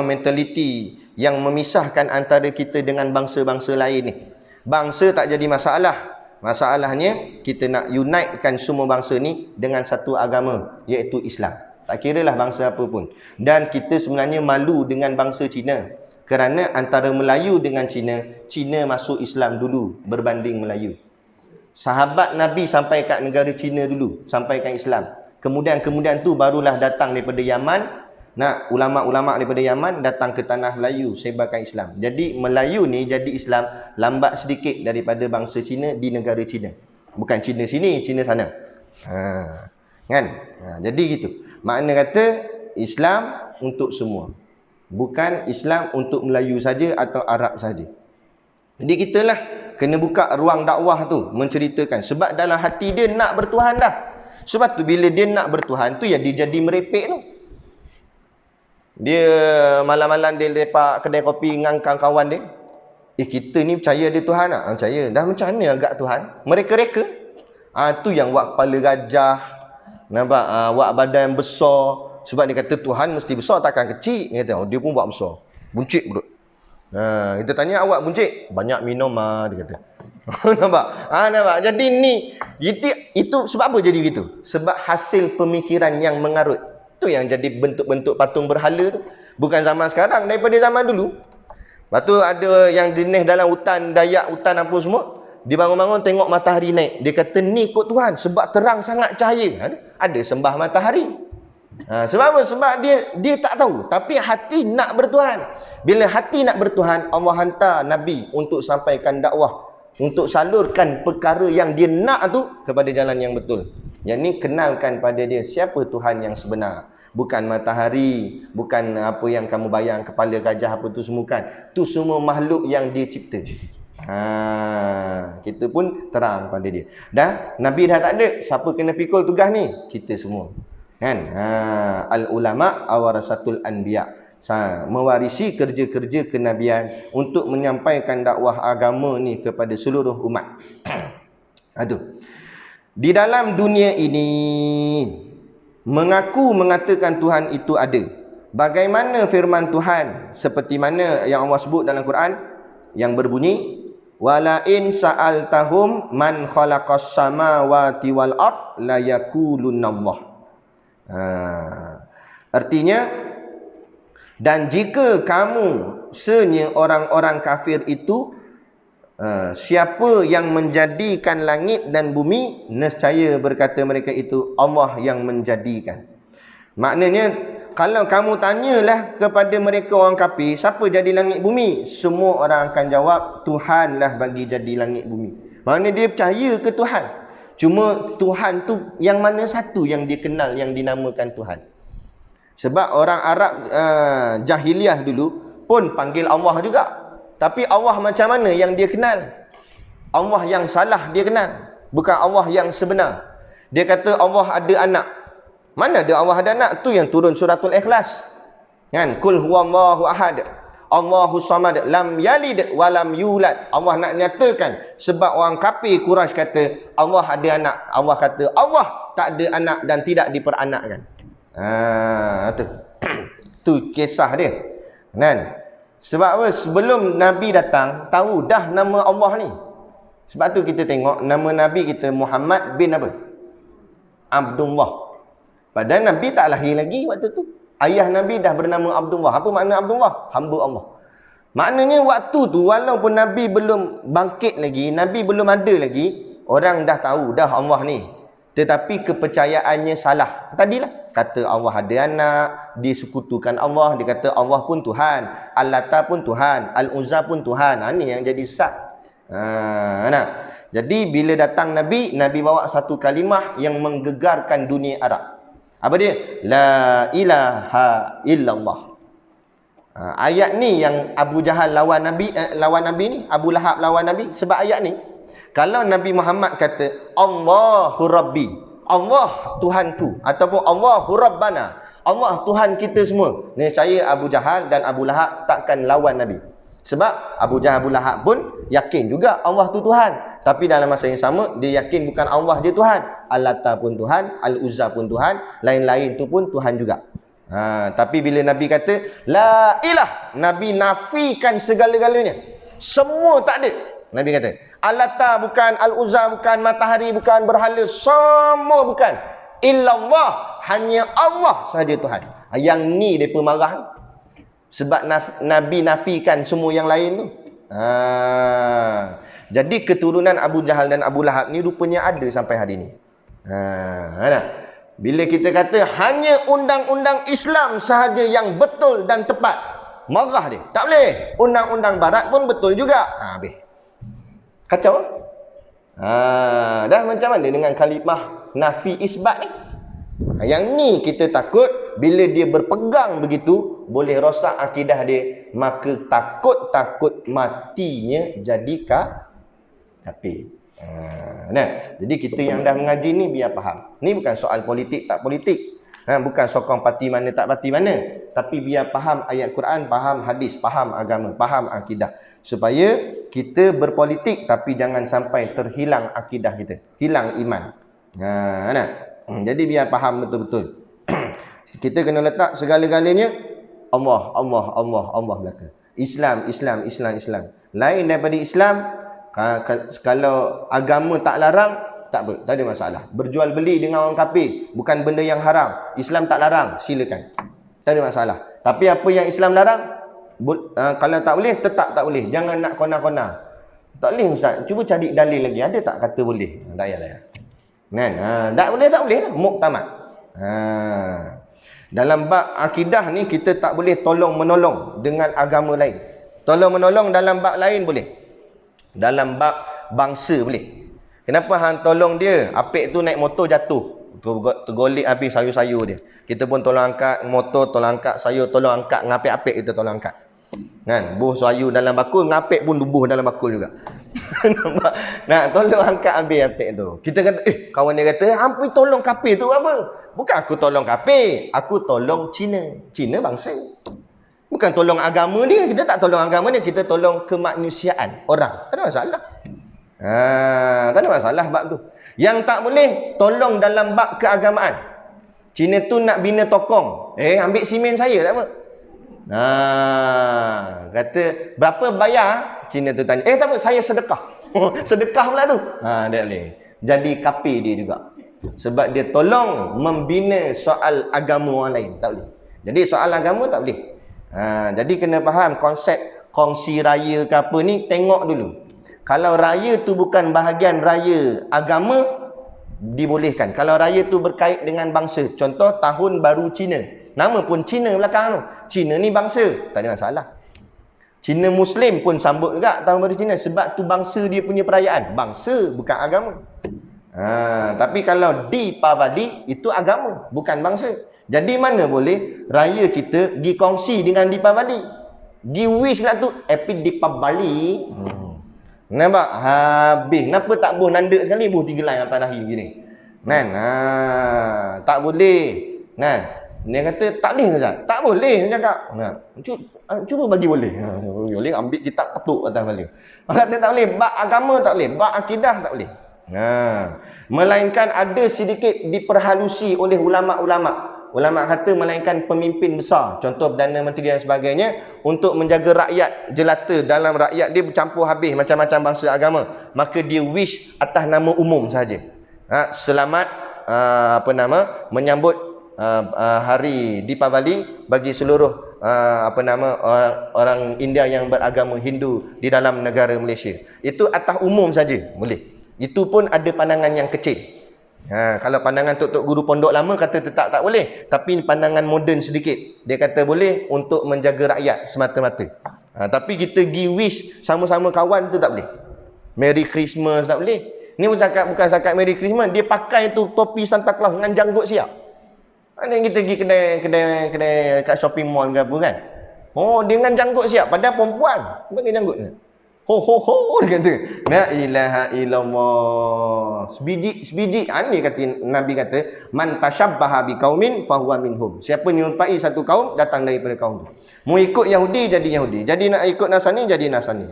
mentaliti yang memisahkan antara kita dengan bangsa-bangsa lain ni. Bangsa tak jadi masalah. Masalahnya kita nak unitekan semua bangsa ni dengan satu agama, iaitu Islam. Tak kiralah bangsa apa pun. Dan kita sebenarnya malu dengan bangsa Cina. Kerana antara Melayu dengan Cina, Cina masuk Islam dulu berbanding Melayu. Sahabat Nabi sampai kat negara Cina dulu, sampaikan Islam. Kemudian tu barulah datang daripada Yaman. Ulama-ulama daripada Yaman datang ke tanah Melayu, sebarkan Islam. Jadi Melayu ni jadi Islam lambat sedikit daripada bangsa Cina di negara Cina. Bukan Cina sini, Cina sana. Kan? Jadi gitu. Makna kata Islam untuk semua. Bukan Islam untuk Melayu saja atau Arab saja. Jadi kitalah kena buka ruang dakwah tu, menceritakan. Sebab dalam hati dia nak bertuhan dah. Sebab tu bila dia nak bertuhan tu, ya dia jadi merepek tu. Dia malam-malam dia lepak kedai kopi dengan kawan-kawan dia. Kita ni percaya ada Tuhan tak? Percaya. Dah macam mana agak Tuhan? Mereka-reka. Tu yang buat kepala gajah. Nampak? Buat badan besar. Sebab dia kata Tuhan mesti besar, takkan kecil. Dia kata, dia pun buat besar. Buncit perut. Kita tanya, awak buncit? Banyak minum dia kata. Nampak? Nampak? Jadi ni, itu sebab apa jadi begitu? Sebab hasil pemikiran yang mengarut. Tu yang jadi bentuk-bentuk patung berhala tu. Bukan zaman sekarang, daripada zaman dulu. Lepas tu ada yang jenis dalam hutan Dayak, hutan apa semua. Dia bangun-bangun tengok matahari naik. Dia kata ni ikut Tuhan sebab terang sangat cahaya. Ada sembah matahari. Sebab apa? Sebab dia tak tahu. Tapi hati nak bertuhan. Bila hati nak bertuhan, Allah hantar Nabi untuk sampaikan dakwah. Untuk salurkan perkara yang dia nak tu kepada jalan yang betul. Yang ni kenalkan pada dia siapa Tuhan yang sebenar. Bukan matahari, bukan apa yang kamu bayang, kepala gajah apa tu semua kan. Tu semua makhluk yang dia cipta. Kita pun terang pada dia. Dah Nabi dah tak ada, siapa kena pikul tugas ni? Kita semua. Kan? Al ulama awarasatul anbiya. Mewarisi kerja-kerja kenabian untuk menyampaikan dakwah agama ni kepada seluruh umat. Aduh. Di dalam dunia ini mengatakan Tuhan itu ada. Bagaimana firman Tuhan seperti mana yang Allah sebut dalam Quran yang berbunyi wala in sa'altahum man khalaqas samawati wal ard la yaqulunallah. Artinya, dan jika kamu senya orang-orang kafir itu siapa yang menjadikan langit dan bumi, nescaya berkata mereka itu Allah yang menjadikan. Maknanya kalau kamu tanyalah kepada mereka orang kafir, siapa jadi langit bumi? Semua orang akan jawab Tuhanlah bagi jadi langit bumi. Maknanya dia percaya ke Tuhan. Cuma Tuhan tu yang mana satu yang dia kenal, yang dinamakan Tuhan. Sebab orang Arab jahiliah dulu pun panggil Allah juga. Tapi Allah macam mana yang dia kenal? Allah yang salah dia kenal, bukan Allah yang sebenar. Dia kata Allah ada anak. Mana ada Allah ada anak? Tu yang turun suratul Ikhlas. Kan? Kul huwallahu ahad. Allahus samad, lam yalid wa lam yulad. Allah nak nyatakan sebab orang kafir Quraisy kata Allah ada anak. Allah kata Allah tak ada anak dan tidak diperanakkan. Tu kisah dia. Kan? Sebab apa? Sebelum Nabi datang, tahu dah nama Allah ni. Sebab tu kita tengok nama Nabi kita Muhammad bin apa? Abdullah. Padahal Nabi tak lahir lagi waktu tu. Ayah Nabi dah bernama Abdullah. Apa makna Abdullah? Hamba Allah. Maknanya waktu tu walaupun Nabi belum bangkit lagi, Nabi belum ada lagi, orang dah tahu dah Allah ni. Tetapi kepercayaannya salah. Tadilah kata Allah ada anak, disekutukan Allah, dia kata Allah pun Tuhan, Al-Lata pun Tuhan, Al-Uzza pun Tuhan. Ini yang jadi sat. Jadi bila datang Nabi, Nabi bawa satu kalimah yang menggegarkan dunia Arab. Apa dia? La ilaha illallah. Ayat ni yang Abu Jahal lawan Nabi ni, Abu Lahab lawan Nabi. Sebab ayat ni, kalau Nabi Muhammad kata Allahu Rabbi, Allah Tuhanku, ataupun Allahu Rabbana, Allah Tuhan kita semua, nescaya Abu Jahal dan Abu Lahab takkan lawan Nabi. Sebab Abu Jahal, Abu Lahab pun yakin juga Allah tu Tuhan. Tapi dalam masa yang sama, dia yakin bukan Allah dia Tuhan. Al-Lata pun Tuhan, Al-Uzza pun Tuhan, lain-lain tu pun Tuhan juga. Tapi bila Nabi kata La ilah, Nabi nafikan segala-galanya. Semua tak ada. Nabi kata Al-Lata bukan, Al-Uzza bukan, matahari bukan, berhala semua bukan. Illallah, hanya Allah sahaja Tuhan. Yang ni mereka marah. Sebab Nabi nafikan semua yang lain tu. Jadi keturunan Abu Jahal dan Abu Lahab ni rupanya ada sampai hari ni. Bila kita kata hanya undang-undang Islam sahaja yang betul dan tepat, marah dia. Tak boleh. Undang-undang Barat pun betul juga. Habis. Kacau. Dah macam mana dengan kalimah nafi isbat ni? Yang ni kita takut bila dia berpegang begitu boleh rosak akidah dia, maka takut-takut matinya jadi kafir. Jadi kita yang dah mengaji ni biar faham. Ni bukan soal politik tak politik. Bukan sokong parti mana tak parti mana, tapi biar faham ayat Quran, faham hadis, faham agama, faham akidah, supaya kita berpolitik tapi jangan sampai terhilang akidah kita, hilang iman. Jadi biar faham betul-betul. Kita kena letak segala-galanya Allah, Allah, Allah, Allah belakang. Islam, Islam, Islam, Islam. Lain daripada Islam, kalau agama tak larang, tak apa, tak ada masalah. Berjual beli dengan orang kafir bukan benda yang haram. Islam tak larang, silakan. Tak ada masalah. Tapi apa yang Islam larang, kalau tak boleh, tetap tak boleh. Jangan nak kona-kona. Tak boleh Ustaz. Cuba cari dalil lagi. Ada tak kata boleh? Tak payah. Kan? Tak boleh lah. Muktamad. Dalam bab akidah ni, kita tak boleh tolong-menolong dengan agama lain. Tolong-menolong dalam bab lain boleh. Dalam bab bangsa boleh. Kenapa hang tolong dia? Apik tu naik motor jatuh, tergolek habis sayur-sayur dia. Kita pun tolong angkat motor, tolong angkat sayur, tolong angkat ngapik-apik, kita tolong angkat. Kan? Buh sayur dalam bakul, ngapik pun buh dalam bakul juga. Nampak? Nak tolong angkat habis apik tu. Kita kata, kawan dia kata, hampir tolong kafir tu apa? Bukan aku tolong kafir, aku tolong Cina. Cina bangsa. Bukan tolong agama dia. Kita tak tolong agama dia, kita tolong kemanusiaan orang. Tak ada masalah. Tak ada masalah bab tu. Yang tak boleh, tolong dalam bab keagamaan. Cina tu nak bina tokong. Ambil simen saya, tak apa. Kata, berapa bayar? Cina tu tanya, tak apa, saya sedekah. Sedekah pula tu. Dia boleh. Jadi kafir dia juga. Sebab dia tolong membina soal agama orang lain. Tak boleh. Jadi soal agama tak boleh. Jadi kena faham konsep kongsi raya ke apa ni, tengok dulu. Kalau raya tu bukan bahagian raya agama, dibolehkan. Kalau raya tu berkait dengan bangsa, contoh tahun baru Cina, nama pun Cina belakang tu, Cina ni bangsa, tak ada masalah. Cina Muslim pun sambut juga tahun baru Cina, sebab tu bangsa dia punya perayaan, bangsa bukan agama. Tapi kalau Deepavali itu agama, bukan bangsa. Jadi mana boleh raya kita dikongsi dengan Deepavali, di wish pula tu happy Deepavali. Nampak? Habis. Kenapa tak buh nanda sekali, buh 3 line atas dahi begini? Kan? Tak boleh. Kan? Dia kata tak boleh Ustaz. Tak boleh dia cakap. Cuba bagi boleh. Boleh ambil kitab ketuk atas balik. Kata tak boleh. Bab agama tak boleh. Bab akidah tak boleh. Melainkan ada sedikit diperhalusi oleh ulama'-ulama'. Ulama' kata melainkan pemimpin besar, contoh Perdana Menteri dan sebagainya, untuk menjaga rakyat jelata, dalam rakyat dia bercampur habis macam-macam bangsa agama, maka dia wish atas nama umum sahaja. Selamat menyambut hari Deepavali bagi seluruh orang India yang beragama Hindu di dalam negara Malaysia. Itu atas umum saja boleh. Itu pun ada pandangan yang kecil. Kalau pandangan tok-tok guru pondok lama kata tetap tak boleh, tapi pandangan moden sedikit, dia kata boleh untuk menjaga rakyat semata-mata. Tapi kita gi wish sama-sama kawan tu tak boleh. Merry Christmas tak boleh. Ni bukan zakat Merry Christmas, dia pakai tu topi Santa Claus dengan janggut siap. Mana kita pergi kedai kat shopping mall ke apa kan? Dia dengan janggut siap, padahal perempuan pakai janggut ni. Ho dia kata. La ilaha illallah. Sebiji. Ni kata Nabi kata, man tashabbaha biqaumin fahuwa minhum. Siapa menyerupai satu kaum, datang daripada kaum tu. Mau ikut Yahudi jadi Yahudi. Jadi nak ikut Nasrani jadi Nasrani.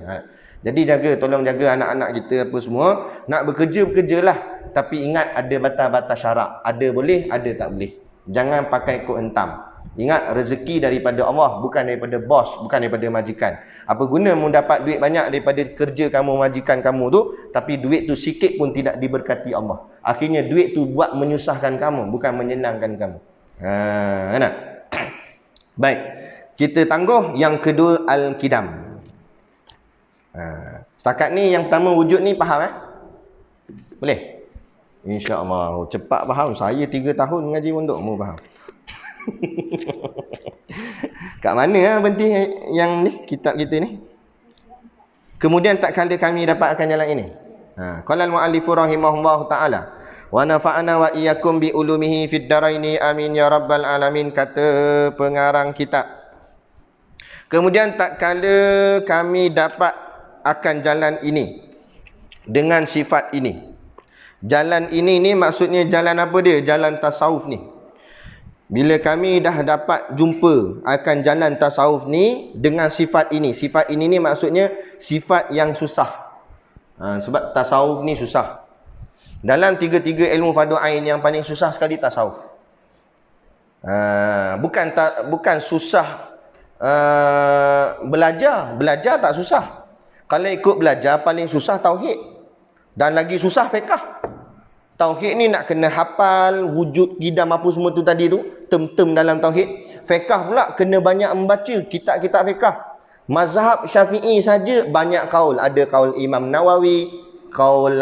Jadi tolong jaga anak-anak kita apa semua. Nak bekerjalah. Tapi ingat ada batas-batas syarak. Ada boleh, ada tak boleh. Jangan pakai ikut hentam. Ingat rezeki daripada Allah, bukan daripada bos, bukan daripada majikan. Apa guna mu dapat duit banyak daripada kerja kamu, majikan kamu tu, tapi duit tu sikit pun tidak diberkati Allah. Akhirnya duit tu buat menyusahkan kamu, bukan menyenangkan kamu. Nak? Baik. Kita tangguh yang kedua Al-Qidam. Setakat ni yang pertama wujud ni faham Boleh? InsyaAllah. Cepat faham. Saya 3 tahun mengaji pondok, mu faham. Kat mana berhenti yang ni, kitab kita ni? Kemudian tak kala kami dapatkan jalan ini. Qala al-muallifu rahimahullahu taala wa nafa'ana wa iyyakum bi ulumihi fid daraini amin ya rabbal alamin, kata pengarang kitab. Kemudian tak kala kami dapat akan jalan ini dengan sifat ini. Jalan ini ni maksudnya jalan apa dia? Jalan tasawuf ni. Bila kami dah dapat jumpa akan jalan tasawuf ni dengan sifat ini. Sifat ini ni maksudnya sifat yang susah. Sebab tasawuf ni susah. Dalam tiga-tiga ilmu fardu ain yang paling susah sekali tasawuf. Bukan susah belajar. Belajar tak susah. Kalau ikut belajar paling susah tauhid. Dan lagi susah fiqh. Tauhid ni nak kena hafal wujud, qidam apa semua tu tadi tu, term-term dalam tauhid. Fiqh pula kena banyak membaca kitab-kitab fiqh. Mazhab Syafi'i saja banyak kaul. Ada kaul Imam Nawawi, kaul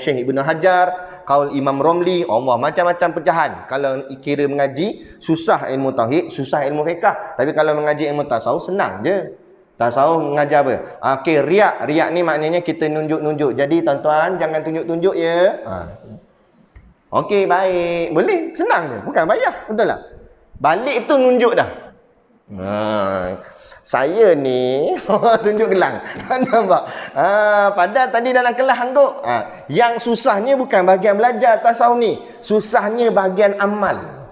Syekh Ibn Hajar, kaul Imam Romli, Allah macam-macam pecahan. Kalau kira mengaji susah ilmu tauhid, susah ilmu fiqh. Tapi kalau mengaji ilmu tasawuf senang je. Tasawuf mengajar apa? Okey, riak. Riak ni maknanya kita nunjuk-nunjuk. Jadi tuan-tuan jangan tunjuk-tunjuk ya. Okey, baik. Boleh, senang je. Bukan payah, betul tak? Balik tu nunjuk dah. Saya ni tunjuk gelang. Nampak? Padahal tadi dalam kelas angguk. Yang susahnya bukan bahagian belajar tasawuf ni. Susahnya bahagian amal.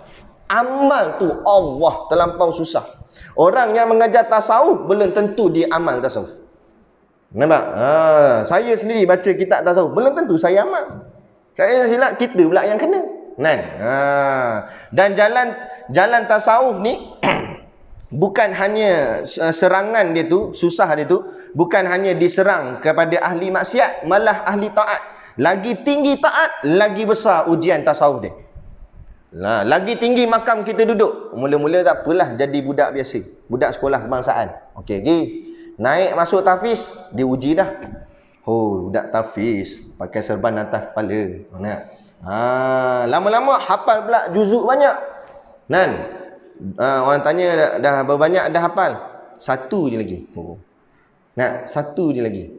Amal tu Allah terlampau susah. Orang yang mengajar tasawuf belum tentu dia amal tasawuf. Nampak? Saya sendiri baca kitab tasawuf belum tentu saya amal. Saya silap, kita pula yang kena. Kan? Dan jalan tasawuf ni bukan hanya serangan dia tu, susah dia tu, bukan hanya diserang kepada ahli maksiat, malah ahli taat. Lagi tinggi taat, lagi besar ujian tasawuf dia. Lagi tinggi makam kita duduk. Mula-mula tak apalah jadi budak biasa, budak sekolah kebangsaan. Okey, naik masuk tahfiz, dia uji dah. Budak tahfiz pakai serban atas kepala. Lama-lama hafal pula juzuk banyak. Kan? Orang tanya dah berapa banyak dah hafal? Satu je lagi. Satu je lagi.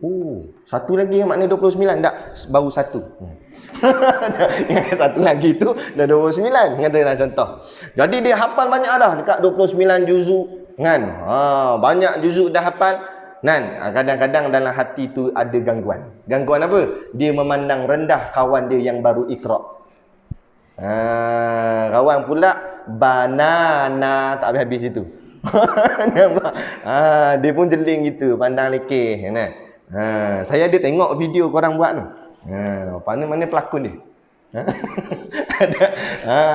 Satu lagi makna 29 tak? Baru satu. Satu lagi tu dah 29 katalah contoh. Jadi dia hafal banyak dah dekat 29 juzuk kan. Banyak juzuk dah hafal kan. Kadang-kadang dalam hati tu ada gangguan. Gangguan apa? Dia memandang rendah kawan dia yang baru Iqra. Kawan pula banana tak habis-habis itu. Nampak? Dia pun jeling gitu, pandang lekeh kan. Saya ada tengok video korang buat tu. Mana pelakon dia?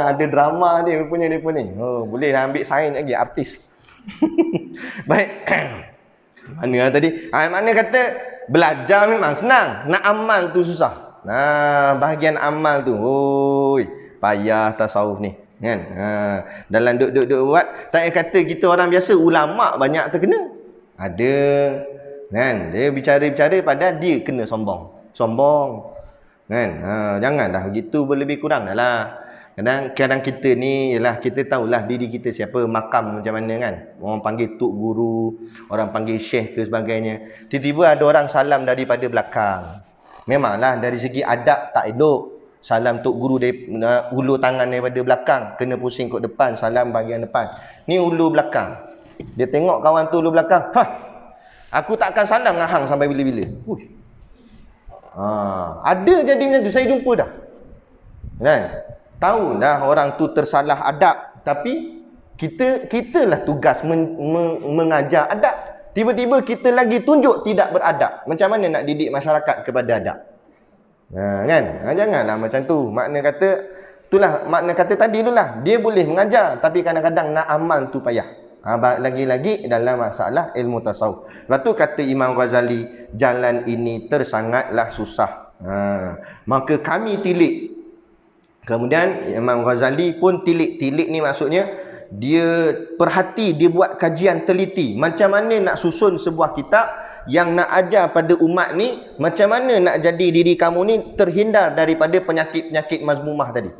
Ada drama dia punya dia pun ni. Boleh dah ambil sign lagi artis. Baik. Mana tadi? Mana kata belajar memang senang, nak amal tu susah. Bahagian amal tu, payah tasawuf ni. Kan? Dalam duk buat, tak kata kita orang biasa, ulama banyak terkena. Ada kan, dia bicara-bicara padahal dia kena sombong kan. Janganlah begitu, berlebih kurang dah lah. Kadang kita ni ialah kita tahulah diri kita siapa, makam macam mana kan. Orang panggil tok guru, orang panggil syekh ke sebagainya. Tiba-tiba ada orang salam daripada belakang. Memanglah dari segi adab tak elok. Salam tok guru dari ulu tangan daripada belakang, kena pusing kot depan, salam bahagian depan. Ni ulu belakang. Dia tengok kawan tu ulu belakang. Aku tak akan salam dengan hang sampai bila-bila. Ada jadi macam tu, saya jumpa dah. Kan? Tahu dah orang tu tersalah adab, tapi kitalah tugas mengajar adab. Tiba-tiba kita lagi tunjuk tidak beradab. Macam mana nak didik masyarakat kepada adab? Kan? Janganlah macam tu. Makna kata tadi itulah, dia boleh mengajar tapi kadang-kadang nak amal tu payah. Lagi-lagi dalam masalah ilmu tasawuf. Lepas tu kata Imam Ghazali, jalan ini tersangatlah susah. Maka kami tilik. Kemudian Imam Ghazali pun tilik. Tilik ni maksudnya dia perhati, dia buat kajian teliti. Macam mana nak susun sebuah kitab yang nak ajar pada umat ni, macam mana nak jadi diri kamu ni terhindar daripada penyakit-penyakit mazmumah tadi.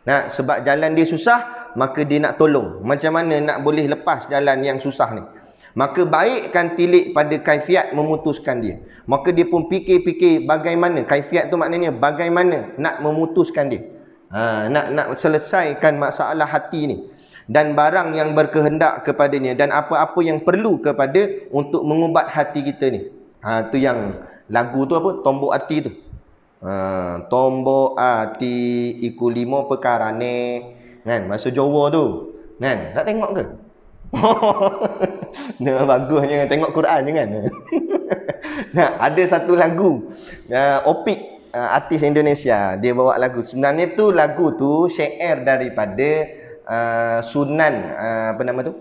Sebab jalan dia susah, maka dia nak tolong. Macam mana nak boleh lepas jalan yang susah ni. Maka baikkan tilik pada kaifiat memutuskan dia. Maka dia pun fikir-fikir bagaimana, kaifiat tu maknanya bagaimana nak memutuskan dia. Nak selesaikan masalah hati ni. Dan barang yang berkehendak kepadanya, dan apa-apa yang perlu kepada untuk mengubat hati kita ni. Tu yang lagu tu apa? Tombok hati tu. Tombok hati iku limo perkarane. Kan? Bahasa Jawa tu. Kan? Tak tengok ke? Bagusnya tengok Quran je kan. Ada satu lagu Opik, artis Indonesia, dia bawa lagu. Sebenarnya tu lagu tu syair daripada Sunan apa nama tu?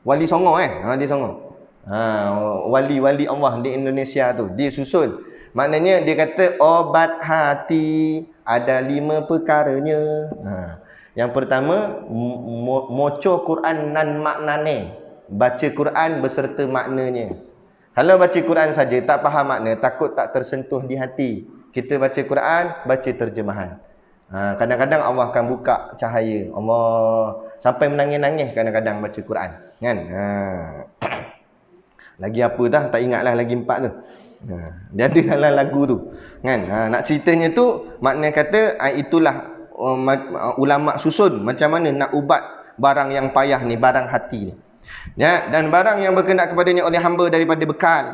Wali Songo Wali Songo. Wali-wali Allah di Indonesia tu dia susun. Maknanya dia kata obat hati ada 5 perkaranya. Yang pertama, moco Quran nan maknane. Baca Quran beserta maknanya. Kalau baca Quran saja tak faham makna, takut tak tersentuh di hati. Kita baca Quran, baca terjemahan. Kadang-kadang Allah akan buka cahaya. Allah sampai menangis-nangis kadang-kadang baca Quran. Kan? Lagi apa dah, tak ingatlah lagi 4 tu. Dia ada dalam lagu tu. Kan? Nak ceritanya tu, makna kata itulah ulama susun macam mana nak ubat barang yang payah ni, barang hati ni. Ya, dan barang yang berkenaan kepadanya oleh hamba daripada bekal.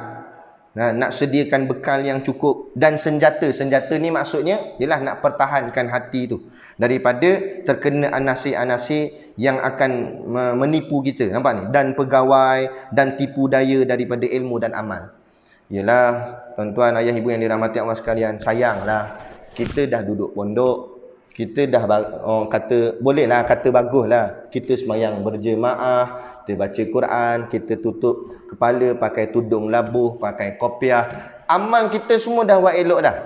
Nak sediakan bekal yang cukup dan senjata. Senjata ni maksudnya ialah nak pertahankan hati tu daripada terkena anasir-anasir yang akan menipu kita. Nampak ni? Dan pegawai dan tipu daya daripada ilmu dan amal. Yalah, tuan-tuan, ayah, ibu yang dirahmati Allah sekalian, sayanglah kita dah duduk pondok, kita dah kata bolehlah, kata baguslah kita sembahyang berjemaah, kita baca Quran, kita tutup kepala pakai tudung labuh, pakai kopiah, amal kita semua dah buat elok dah.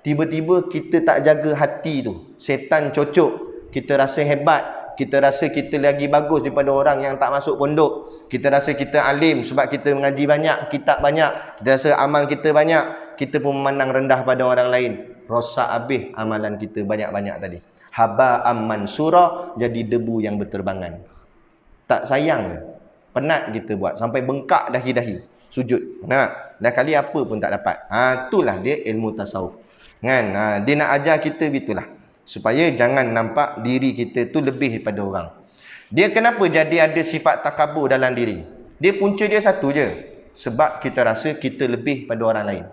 Tiba-tiba kita tak jaga hati tu, setan cocok, kita rasa hebat, kita rasa kita lagi bagus daripada orang yang tak masuk pondok, kita rasa kita alim sebab kita mengaji banyak, kitab banyak, kita rasa amal kita banyak, kita pun memandang rendah pada orang lain. Rosak habis amalan kita banyak-banyak tadi. Haba'am mansura, jadi debu yang berterbangan. Tak sayang ke? Penat kita buat sampai bengkak dahi-dahi sujud. Dah kali apa pun tak dapat. Itulah dia ilmu tasawuf. Kan? Dia nak ajar kita gitulah. Supaya jangan nampak diri kita tu lebih daripada orang. Dia kenapa jadi ada sifat takabur dalam diri? Dia punca dia satu je. Sebab kita rasa kita lebih pada orang lain.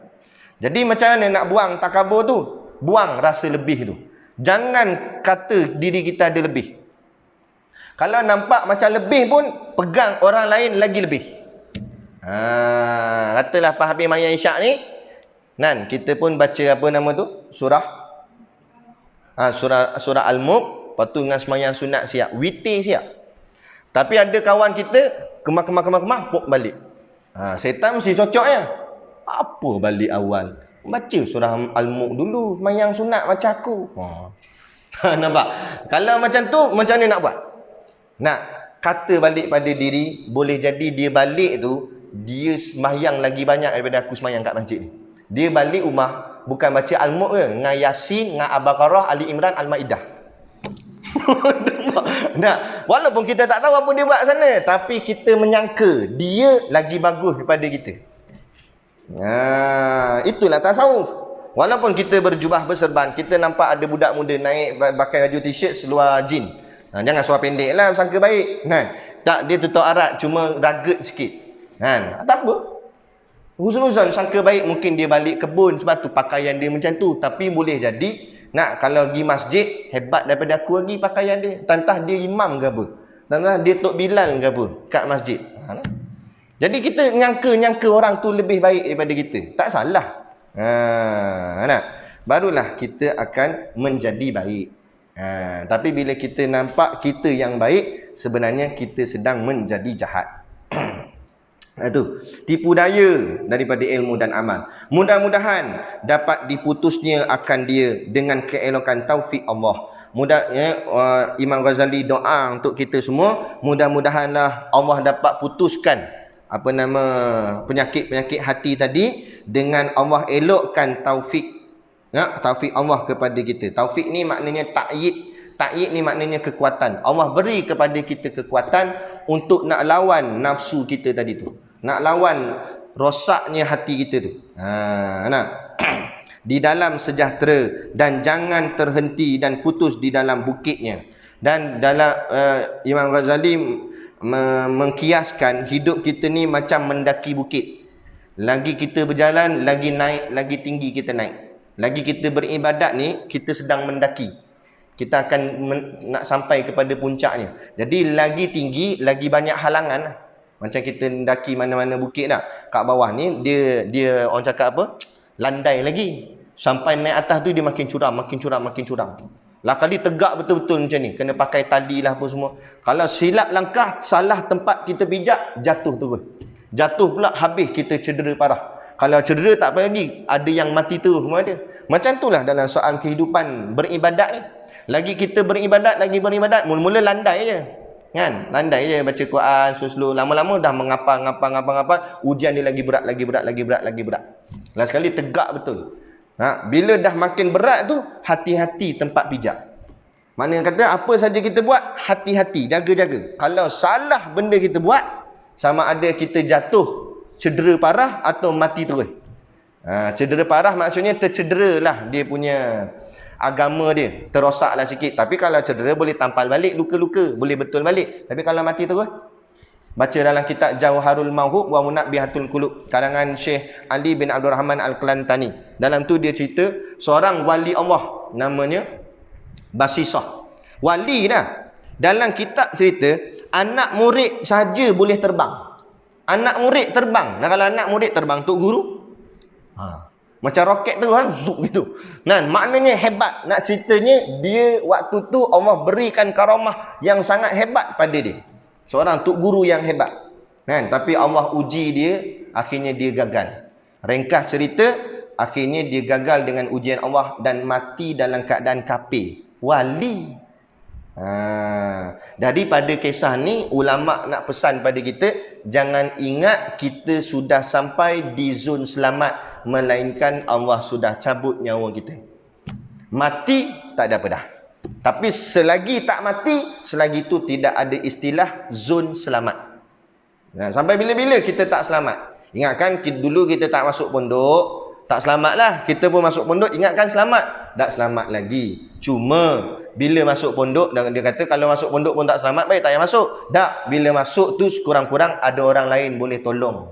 Jadi macam mana nak buang takabur tu? Buang rasa lebih tu. Jangan kata diri kita ada lebih. Kalau nampak macam lebih pun, pegang orang lain lagi lebih. Katalah Pak Habib Maya Isyak ni, Nan, kita pun baca apa nama tu? Surah Al-Mulk, lepas tu dengan semayang sunat siap, witir siap. Tapi ada kawan kita kemah pok balik. Setan mesti cocok ya. Apa balik awal? Baca surah Al-Mulk dulu, semayang sunat macam aku. Nampak? Kalau macam tu, macam mana nak buat? Nak kata balik pada diri, boleh jadi dia balik tu, dia semayang lagi banyak daripada aku semayang kat masjid ni. Dia balik rumah, bukan baca Al-Mulk ke, dengan Yasin, dengan Al-Baqarah, Ali Imran, Al-Maidah. Nah, walaupun kita tak tahu apa dia buat sana, tapi kita menyangka dia lagi bagus daripada kita. Itulah tasawuf. Walaupun kita berjubah berserban, kita nampak ada budak muda naik pakai baju t-shirt seluar jin. Jangan seluar pendek lah, sangka baik. Tak, dia tutup aurat, cuma raget sikit. Tak apa. Huzon-huzon sangka baik, mungkin dia balik kebun sebab tu pakaian dia macam tu. Tapi boleh jadi, nak kalau pergi masjid, hebat daripada aku lagi pakaian dia. Tantah dia imam ke apa, tantah dia Tok Bilal ke apa kat masjid. Jadi kita nyangka orang tu lebih baik daripada kita. Tak salah. Barulah kita akan menjadi baik. Tapi bila kita nampak kita yang baik, sebenarnya kita sedang menjadi jahat. Itu tipu daya daripada ilmu dan amal. Mudah-mudahan dapat diputusnya akan dia dengan keelokan taufik Allah. Imam Ghazali doa untuk kita semua, mudah-mudahanlah Allah dapat putuskan penyakit-penyakit hati tadi dengan Allah elokkan taufik. Taufik Allah kepada kita. Taufik ni maknanya ta'yid. Ta'yid ni maknanya kekuatan. Allah beri kepada kita kekuatan untuk nak lawan nafsu kita tadi tu. Nak lawan rosaknya hati kita tu. Di dalam sejahtera dan jangan terhenti dan putus di dalam bukitnya. Dan dalam Imam Ghazali mengkiaskan hidup kita ni macam mendaki bukit. Lagi kita berjalan, lagi naik, lagi tinggi kita naik. Lagi kita beribadat ni, kita sedang mendaki. Kita akan nak sampai kepada puncaknya. Jadi lagi tinggi, lagi banyak halangan lah. Macam kita mendaki mana-mana bukit dah. Kat bawah ni, dia orang cakap apa? Landai lagi. Sampai naik atas tu, dia makin curam, makin curam, makin curam. Lah kali tegak betul-betul macam ni. Kena pakai tali lah apa semua. Kalau silap langkah, salah tempat kita pijak, jatuh terus. Jatuh pula, habis kita cedera parah. Kalau cedera tak apa lagi, ada yang mati terus semua ada. Macam itulah dalam soal kehidupan beribadat ni. Lagi kita beribadat, mula-mula landai je. Kan? Landai je baca Quran, slow-slow, lama-lama dah mengapa, ujian dia lagi berat. Last sekali tegak betul. Bila dah makin berat tu, hati-hati tempat pijak. Maknanya kata apa saja kita buat, hati-hati, jaga-jaga. Kalau salah benda kita buat, sama ada kita jatuh, cedera parah atau mati terus. Cedera parah maksudnya tercederalah dia punya agama dia, terosaklah sikit. Tapi kalau cedera boleh tampal balik, luka-luka boleh betul balik. Tapi kalau mati terus, baca dalam kitab Jauharul Mawhub wa Munabbihatul Qulub karangan Syekh Ali bin Abdul Rahman Al-Klantani. Dalam tu dia cerita seorang wali Allah namanya Basisah. Wali dah. Dalam kitab cerita anak murid saja boleh terbang. Anak murid terbang. Nah, kalau anak murid terbang tok guru, macam roket tu zup gitu. Nah, maknanya hebat. Nak ceritanya dia waktu tu Allah berikan karamah yang sangat hebat pada dia. Seorang tok guru yang hebat. Kan? Tapi Allah uji dia, akhirnya dia gagal. Ringkas cerita, akhirnya dia gagal dengan ujian Allah dan mati dalam keadaan kafir. Wali. Daripada kisah ni, ulama nak pesan pada kita, jangan ingat kita sudah sampai di zon selamat, melainkan Allah sudah cabut nyawa kita. Mati tak ada apa dah. Tapi selagi tak mati, selagi itu tidak ada istilah zon selamat. Sampai bila-bila kita tak selamat. Ingatkan dulu kita tak masuk pondok, tak selamat lah. Kita pun masuk pondok, ingatkan selamat. Tak selamat lagi. Cuma bila masuk pondok, dan dia kata kalau masuk pondok pun tak selamat, baik tak payah masuk. Tak, bila masuk tu kurang-kurang ada orang lain boleh tolong.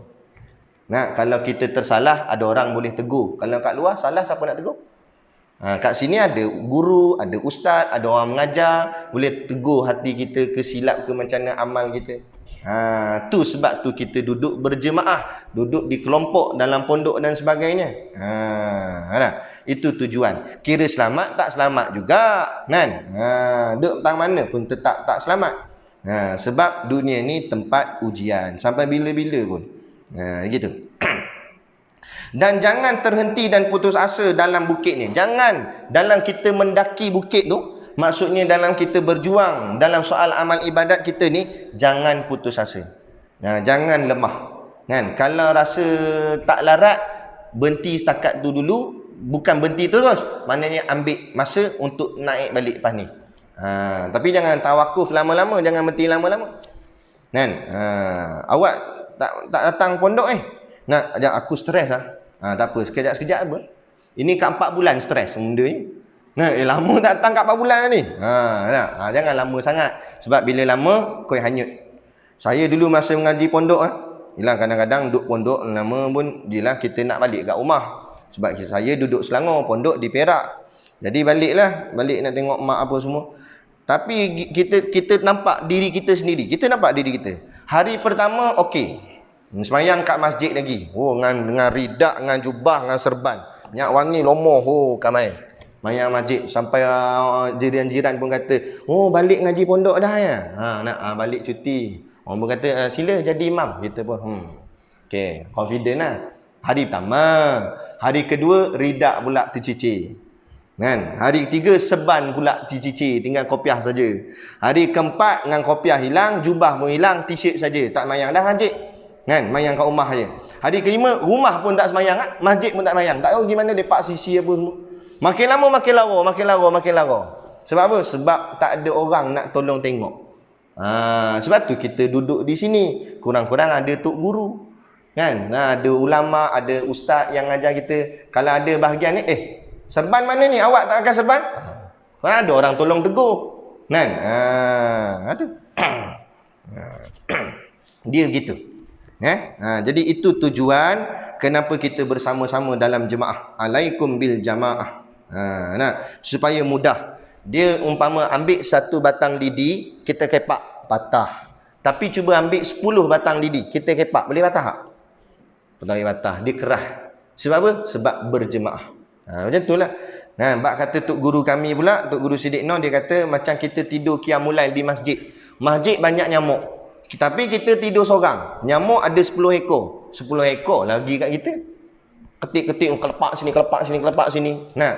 Kalau kita tersalah, ada orang boleh tegur. Kalau kat luar salah, siapa nak tegur? Kat sini ada guru, ada ustaz, ada orang mengajar, boleh tegur hati kita kesilap ke macam mana amal kita. Tu sebab tu kita duduk berjemaah, duduk di kelompok dalam pondok dan sebagainya. Itu tujuan. Kira selamat tak selamat juga, kan? Duduk tang mana pun tetap tak selamat. Sebab dunia ni tempat ujian sampai bila-bila pun. Gitu. Dan jangan terhenti dan putus asa dalam bukit ni. Jangan dalam kita mendaki bukit tu, maksudnya dalam kita berjuang dalam soal amal ibadat kita ni, jangan putus asa. Jangan lemah. Kan? Kalau rasa tak larat, berhenti setakat tu dulu. Bukan berhenti terus, maknanya ambil masa untuk naik balik lepas ni. Tapi jangan tawakuf lama-lama, jangan berhenti lama-lama. Kan? Awak tak datang pondok nak ajak aku stres lah. Tak apa, sekejap-sekejap apa. Ini kat 4 bulan stres benda ni. Lama tak datang kat 4 bulan ni. Jangan lama sangat. Sebab bila lama, kau hanyut. Saya dulu masa mengaji pondok, yelah kadang-kadang duduk pondok lama pun, yelah kita nak balik kat rumah. Sebab saya duduk Selangor, pondok di Perak. Jadi balik nak tengok mak apa semua. Tapi kita nampak diri kita sendiri. Kita nampak diri kita. Hari pertama okey. Semayang kat masjid lagi. Dengan ridak, dengan jubah, dengan serban. Minyak wangi lomoh, kamai. Semayang masjid sampai jiran-jiran pun kata, balik ngaji pondok dah ya. Nak balik cuti. Orang pun kata, sila jadi imam. Kita pun okey, confident lah. Hari pertama. Hari kedua, ridak pula tercicir. Kan? Hari ketiga, seban pula tercicir. Tinggal kopiah saja. Hari keempat, dengan kopiah hilang, jubah pun hilang, t-shirt saja. Tak mayang dah masjid. Kan? Mayang kat rumah saja. Hari kelima, rumah pun tak semayang. Masjid pun tak mayang. Tak tahu gimana lepak sisi apa semua. Makin lama, makin lara. Sebab apa? Sebab tak ada orang nak tolong tengok. Sebab tu kita duduk di sini. Kurang-kurang ada tok guru. Kan? Ada ulama, ada ustaz yang ajar kita. Kalau ada bahagian ni, serban mana ni? Awak tak akan serban? Kan ada orang tolong tegur. Kan? Itu. Dia begitu. Jadi itu tujuan kenapa kita bersama-sama dalam jemaah. Alaikum bil jamaah. Supaya mudah. Dia umpama ambil 1 batang lidi, kita kepak, patah. Tapi cuba ambil 10 batang lidi, kita kepak, boleh patah tak? Boleh patah, dia kerah. Sebab apa? Sebab berjemaah. Macam itulah. Bak kata tok guru kami pula, tok guru Siddiq Noh, dia kata macam kita tidur qiyamul lail di masjid. Masjid banyak nyamuk. Tapi kita tidur seorang. Nyamuk ada 10 ekor. 10 ekor lagi kat kita. Ketik-ketik, kelepak sini, kelepak sini, kelepak sini. Nah,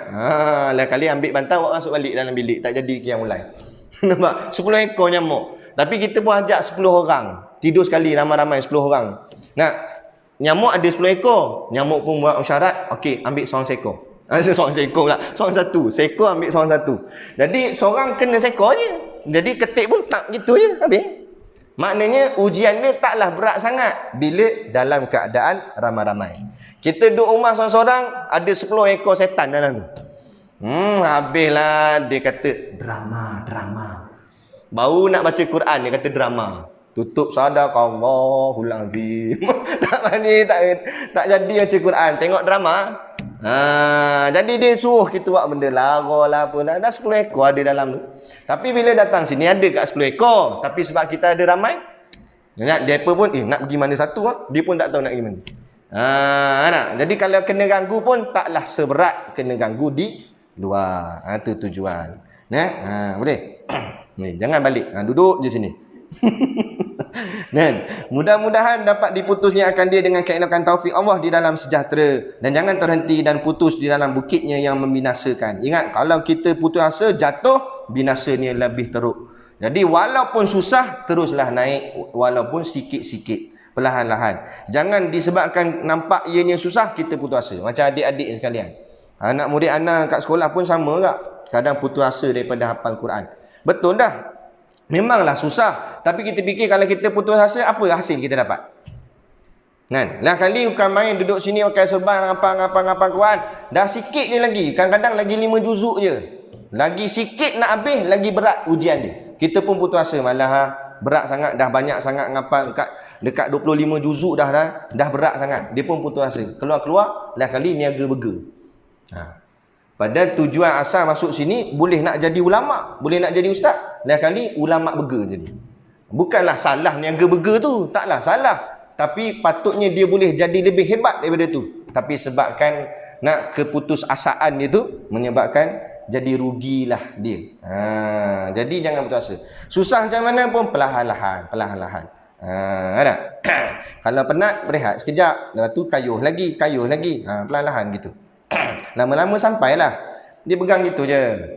lain kali ambil bantal, awak masuk balik dalam bilik. Tak jadi qiyam mulai. Nampak? 10 ekor nyamuk. Tapi kita pun ajak 10 orang. Tidur sekali, ramai-ramai 10 orang. Nah, nyamuk ada 10 ekor. Nyamuk pun buat syarat, okey, ambil seorang seekor. Seorang seekor pula. Seorang satu. Seekor ambil seorang satu. Jadi, seorang kena seekor je. Jadi, ketik pun tak gitu je. Habis. Maknanya, ujian ni taklah berat sangat. Bila dalam keadaan ramai-ramai. Kita duduk rumah seorang-seorang, ada 10 ekor setan dalam tu. Habislah dia kata drama. Baru nak baca Quran dia kata drama. Tutup sadaqallahul azim. Tak mani tak jadi baca Quran, tengok drama. Jadi dia suruh kita buat benda lara lah apa dah 10 ekor ada dalam tu. Tapi bila datang sini ada kat 10 ekor, tapi sebab kita ada ramai, dia pun nak pergi mana satu dia pun tak tahu nak pergi mana. Jadi kalau kena ganggu pun taklah seberat kena ganggu di luar. Itu tujuan. Boleh? Ni, jangan balik. Duduk je sini. Dan mudah-mudahan dapat diputusnya akan dia dengan keelokan taufik Allah di dalam sejahtera, dan jangan terhenti dan putus di dalam bukitnya yang membinasakan. Ingat, kalau kita putus asa, jatuh, binasanya lebih teruk. Jadi walaupun susah, teruslah naik, walaupun sikit-sikit, perlahan-lahan. Jangan disebabkan nampak ianya susah kita putus asa. Macam adik-adik sekalian, anak murid anak kat sekolah pun sama tak? Kadang putus asa daripada hafal Quran. Betul dah, memanglah susah. Tapi kita fikir kalau kita putus asa, apa hasil kita dapat? Kan? Lah kali bukan main duduk sini pakai serban ngapa Quran. Dah sikit je lagi. Kadang-kadang lagi 5 juzuk je. Lagi sikit nak habis, lagi berat ujian dia. Kita pun putus asa, malah berat sangat, dah banyak sangat ngapal dekat 25 juzuk dah berat sangat. Dia pun putus asa. Keluar-keluar, lah kali niaga burger. Padahal tujuan asal masuk sini boleh nak jadi ulama, boleh nak jadi ustaz. Lain kali ulama burger jadi. Bukanlah salah niaga burger tu, taklah salah. Tapi patutnya dia boleh jadi lebih hebat daripada tu. Tapi sebabkan nak keputusasaan dia tu menyebabkan jadi rugilah dia. Jadi jangan putus asa. Susah macam mana pun perlahan-lahan. Ada. Kalau penat berehat sekejap, lepas tu kayuh lagi. Perlahan-lahan gitu. Lama-lama sampailah. Dia pegang gitu je.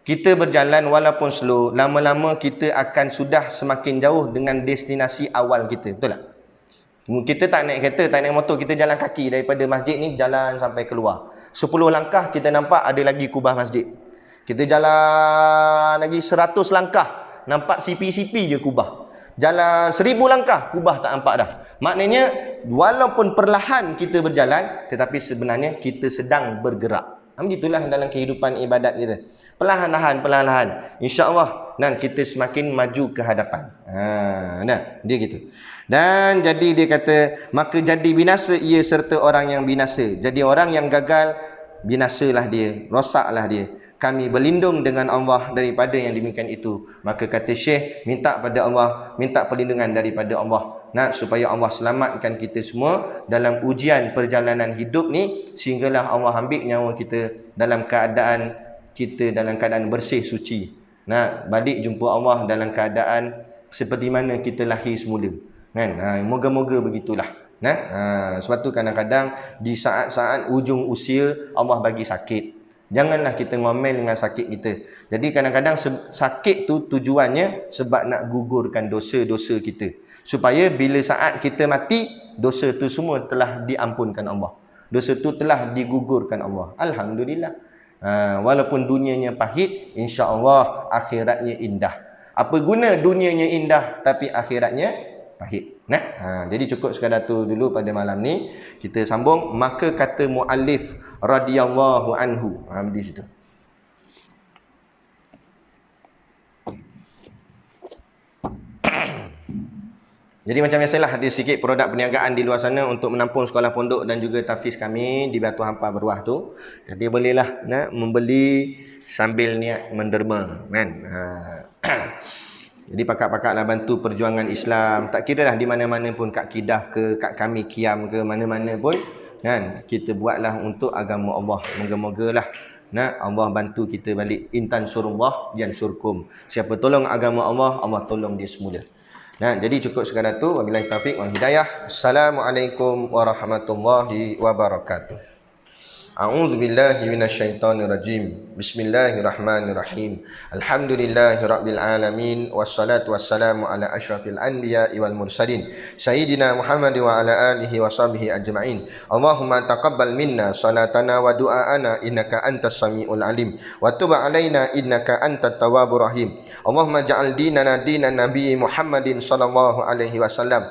Kita berjalan walaupun slow, lama-lama kita akan sudah semakin jauh dengan destinasi awal kita. Betul tak? Kita tak naik kereta, tak naik motor, kita jalan kaki daripada masjid ni, jalan sampai keluar. 10 langkah kita nampak ada lagi kubah masjid. Kita jalan lagi 100 langkah, nampak sipi-sipi je kubah. Jalan 1000 langkah, kubah tak nampak dah. Maknanya, walaupun perlahan kita berjalan, tetapi sebenarnya kita sedang bergerak. Begitulah dalam kehidupan ibadat kita. Perlahan-lahan. InsyaAllah, dan kita semakin maju ke hadapan. Dia gitu. Dan jadi dia kata, maka jadi binasa ia serta orang yang binasa. Jadi orang yang gagal, binasalah dia, rosaklah dia. Kami berlindung dengan Allah daripada yang demikian itu. Maka kata Syekh, minta pada Allah, minta perlindungan daripada Allah. Supaya Allah selamatkan kita semua dalam ujian perjalanan hidup ni, sehinggalah Allah ambil nyawa kita dalam keadaan bersih, suci. Balik jumpa Allah dalam keadaan seperti mana kita lahir semula. Moga-moga begitulah. Sebab tu kadang-kadang di saat-saat ujung usia Allah bagi sakit. Janganlah kita ngomel dengan sakit kita. Jadi kadang-kadang sakit tu tujuannya sebab nak gugurkan dosa-dosa kita. Supaya bila saat kita mati, dosa tu semua telah diampunkan Allah. Dosa tu telah digugurkan Allah. Alhamdulillah. Walaupun dunianya pahit, insya-Allah akhiratnya indah. Apa guna dunianya indah tapi akhiratnya pahit. Jadi cukup sekadar tu dulu pada malam ni. Kita sambung. Maka kata muallif radhiyallahu anhu. Di situ. Jadi macam biasalah, ada sikit produk perniagaan di luar sana untuk menampung sekolah pondok dan juga tahfiz kami di Batu Hampar Berwah tu. Jadi bolehlah membeli sambil niat menderma, kan. Jadi pakak-pakaklah bantu perjuangan Islam. Tak kira lah di mana-mana pun, kat Kidaf ke, kat kami Kiam ke, mana-mana pun, kan, kita buatlah untuk agama Allah. Moga-mogalah Allah bantu kita balik. Intan surullah yansurkum. Siapa tolong agama Allah, Allah tolong dia semula. Nah, jadi cukup sekadar tu. Wabillahi taufiq wal hidayah. Assalamualaikum warahmatullahi wabarakatuh. A'udzu billahi minasyaitonir rajim. Bismillahirrahmanirrahim. Alhamdulillahirabbil alamin wassalatu wassalamu ala asyrafil anbiya'i wal mursalin sayyidina Muhammad wa ala alihi wa sahbihi ajma'in. Allahumma taqabbal minna salatana wa du'aana innaka antas samiul alim wa tub alaina innaka antat tawwabur rahim. Allahumma ja'al dinana dinan nabiy Muhammadin sallallahu alaihi wasallam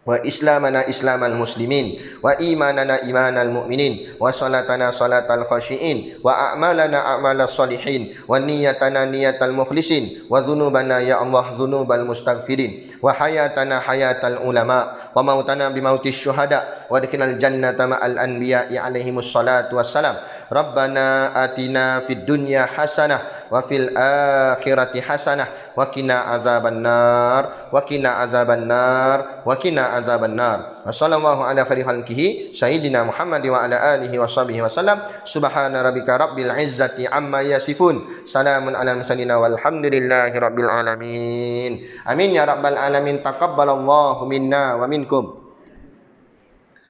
wa islamana islamal muslimin wa imanana imanal mu'minin wa salatana salatal khashiin wa a'malana a'malas salihin wa niyatana niyatal mukhlisin wa dhunubana ya Allah dhunubal mustaghfirin wa hayatana hayatal ulama wa mautana bimautis syuhada wa adkhilal jannata ma'al anbiya'i alaihimus salatu wassalam. Rabbana atina fid dunya hasanah wa fil akhirati hasanah wa qina adzabannar wa qina adzabannar wa qina adzabannar. Wassallallahu ala khairi khalqihi sayyidina Muhammad wa ala alihi wa sahbihi wasallam. Subhana rabbika rabbil izzati amma yasifun. Salamun ala mursalin walhamdulillahi rabbil alamin. Amin ya rabbal alamin. Taqabbalallahu minna wa minkum.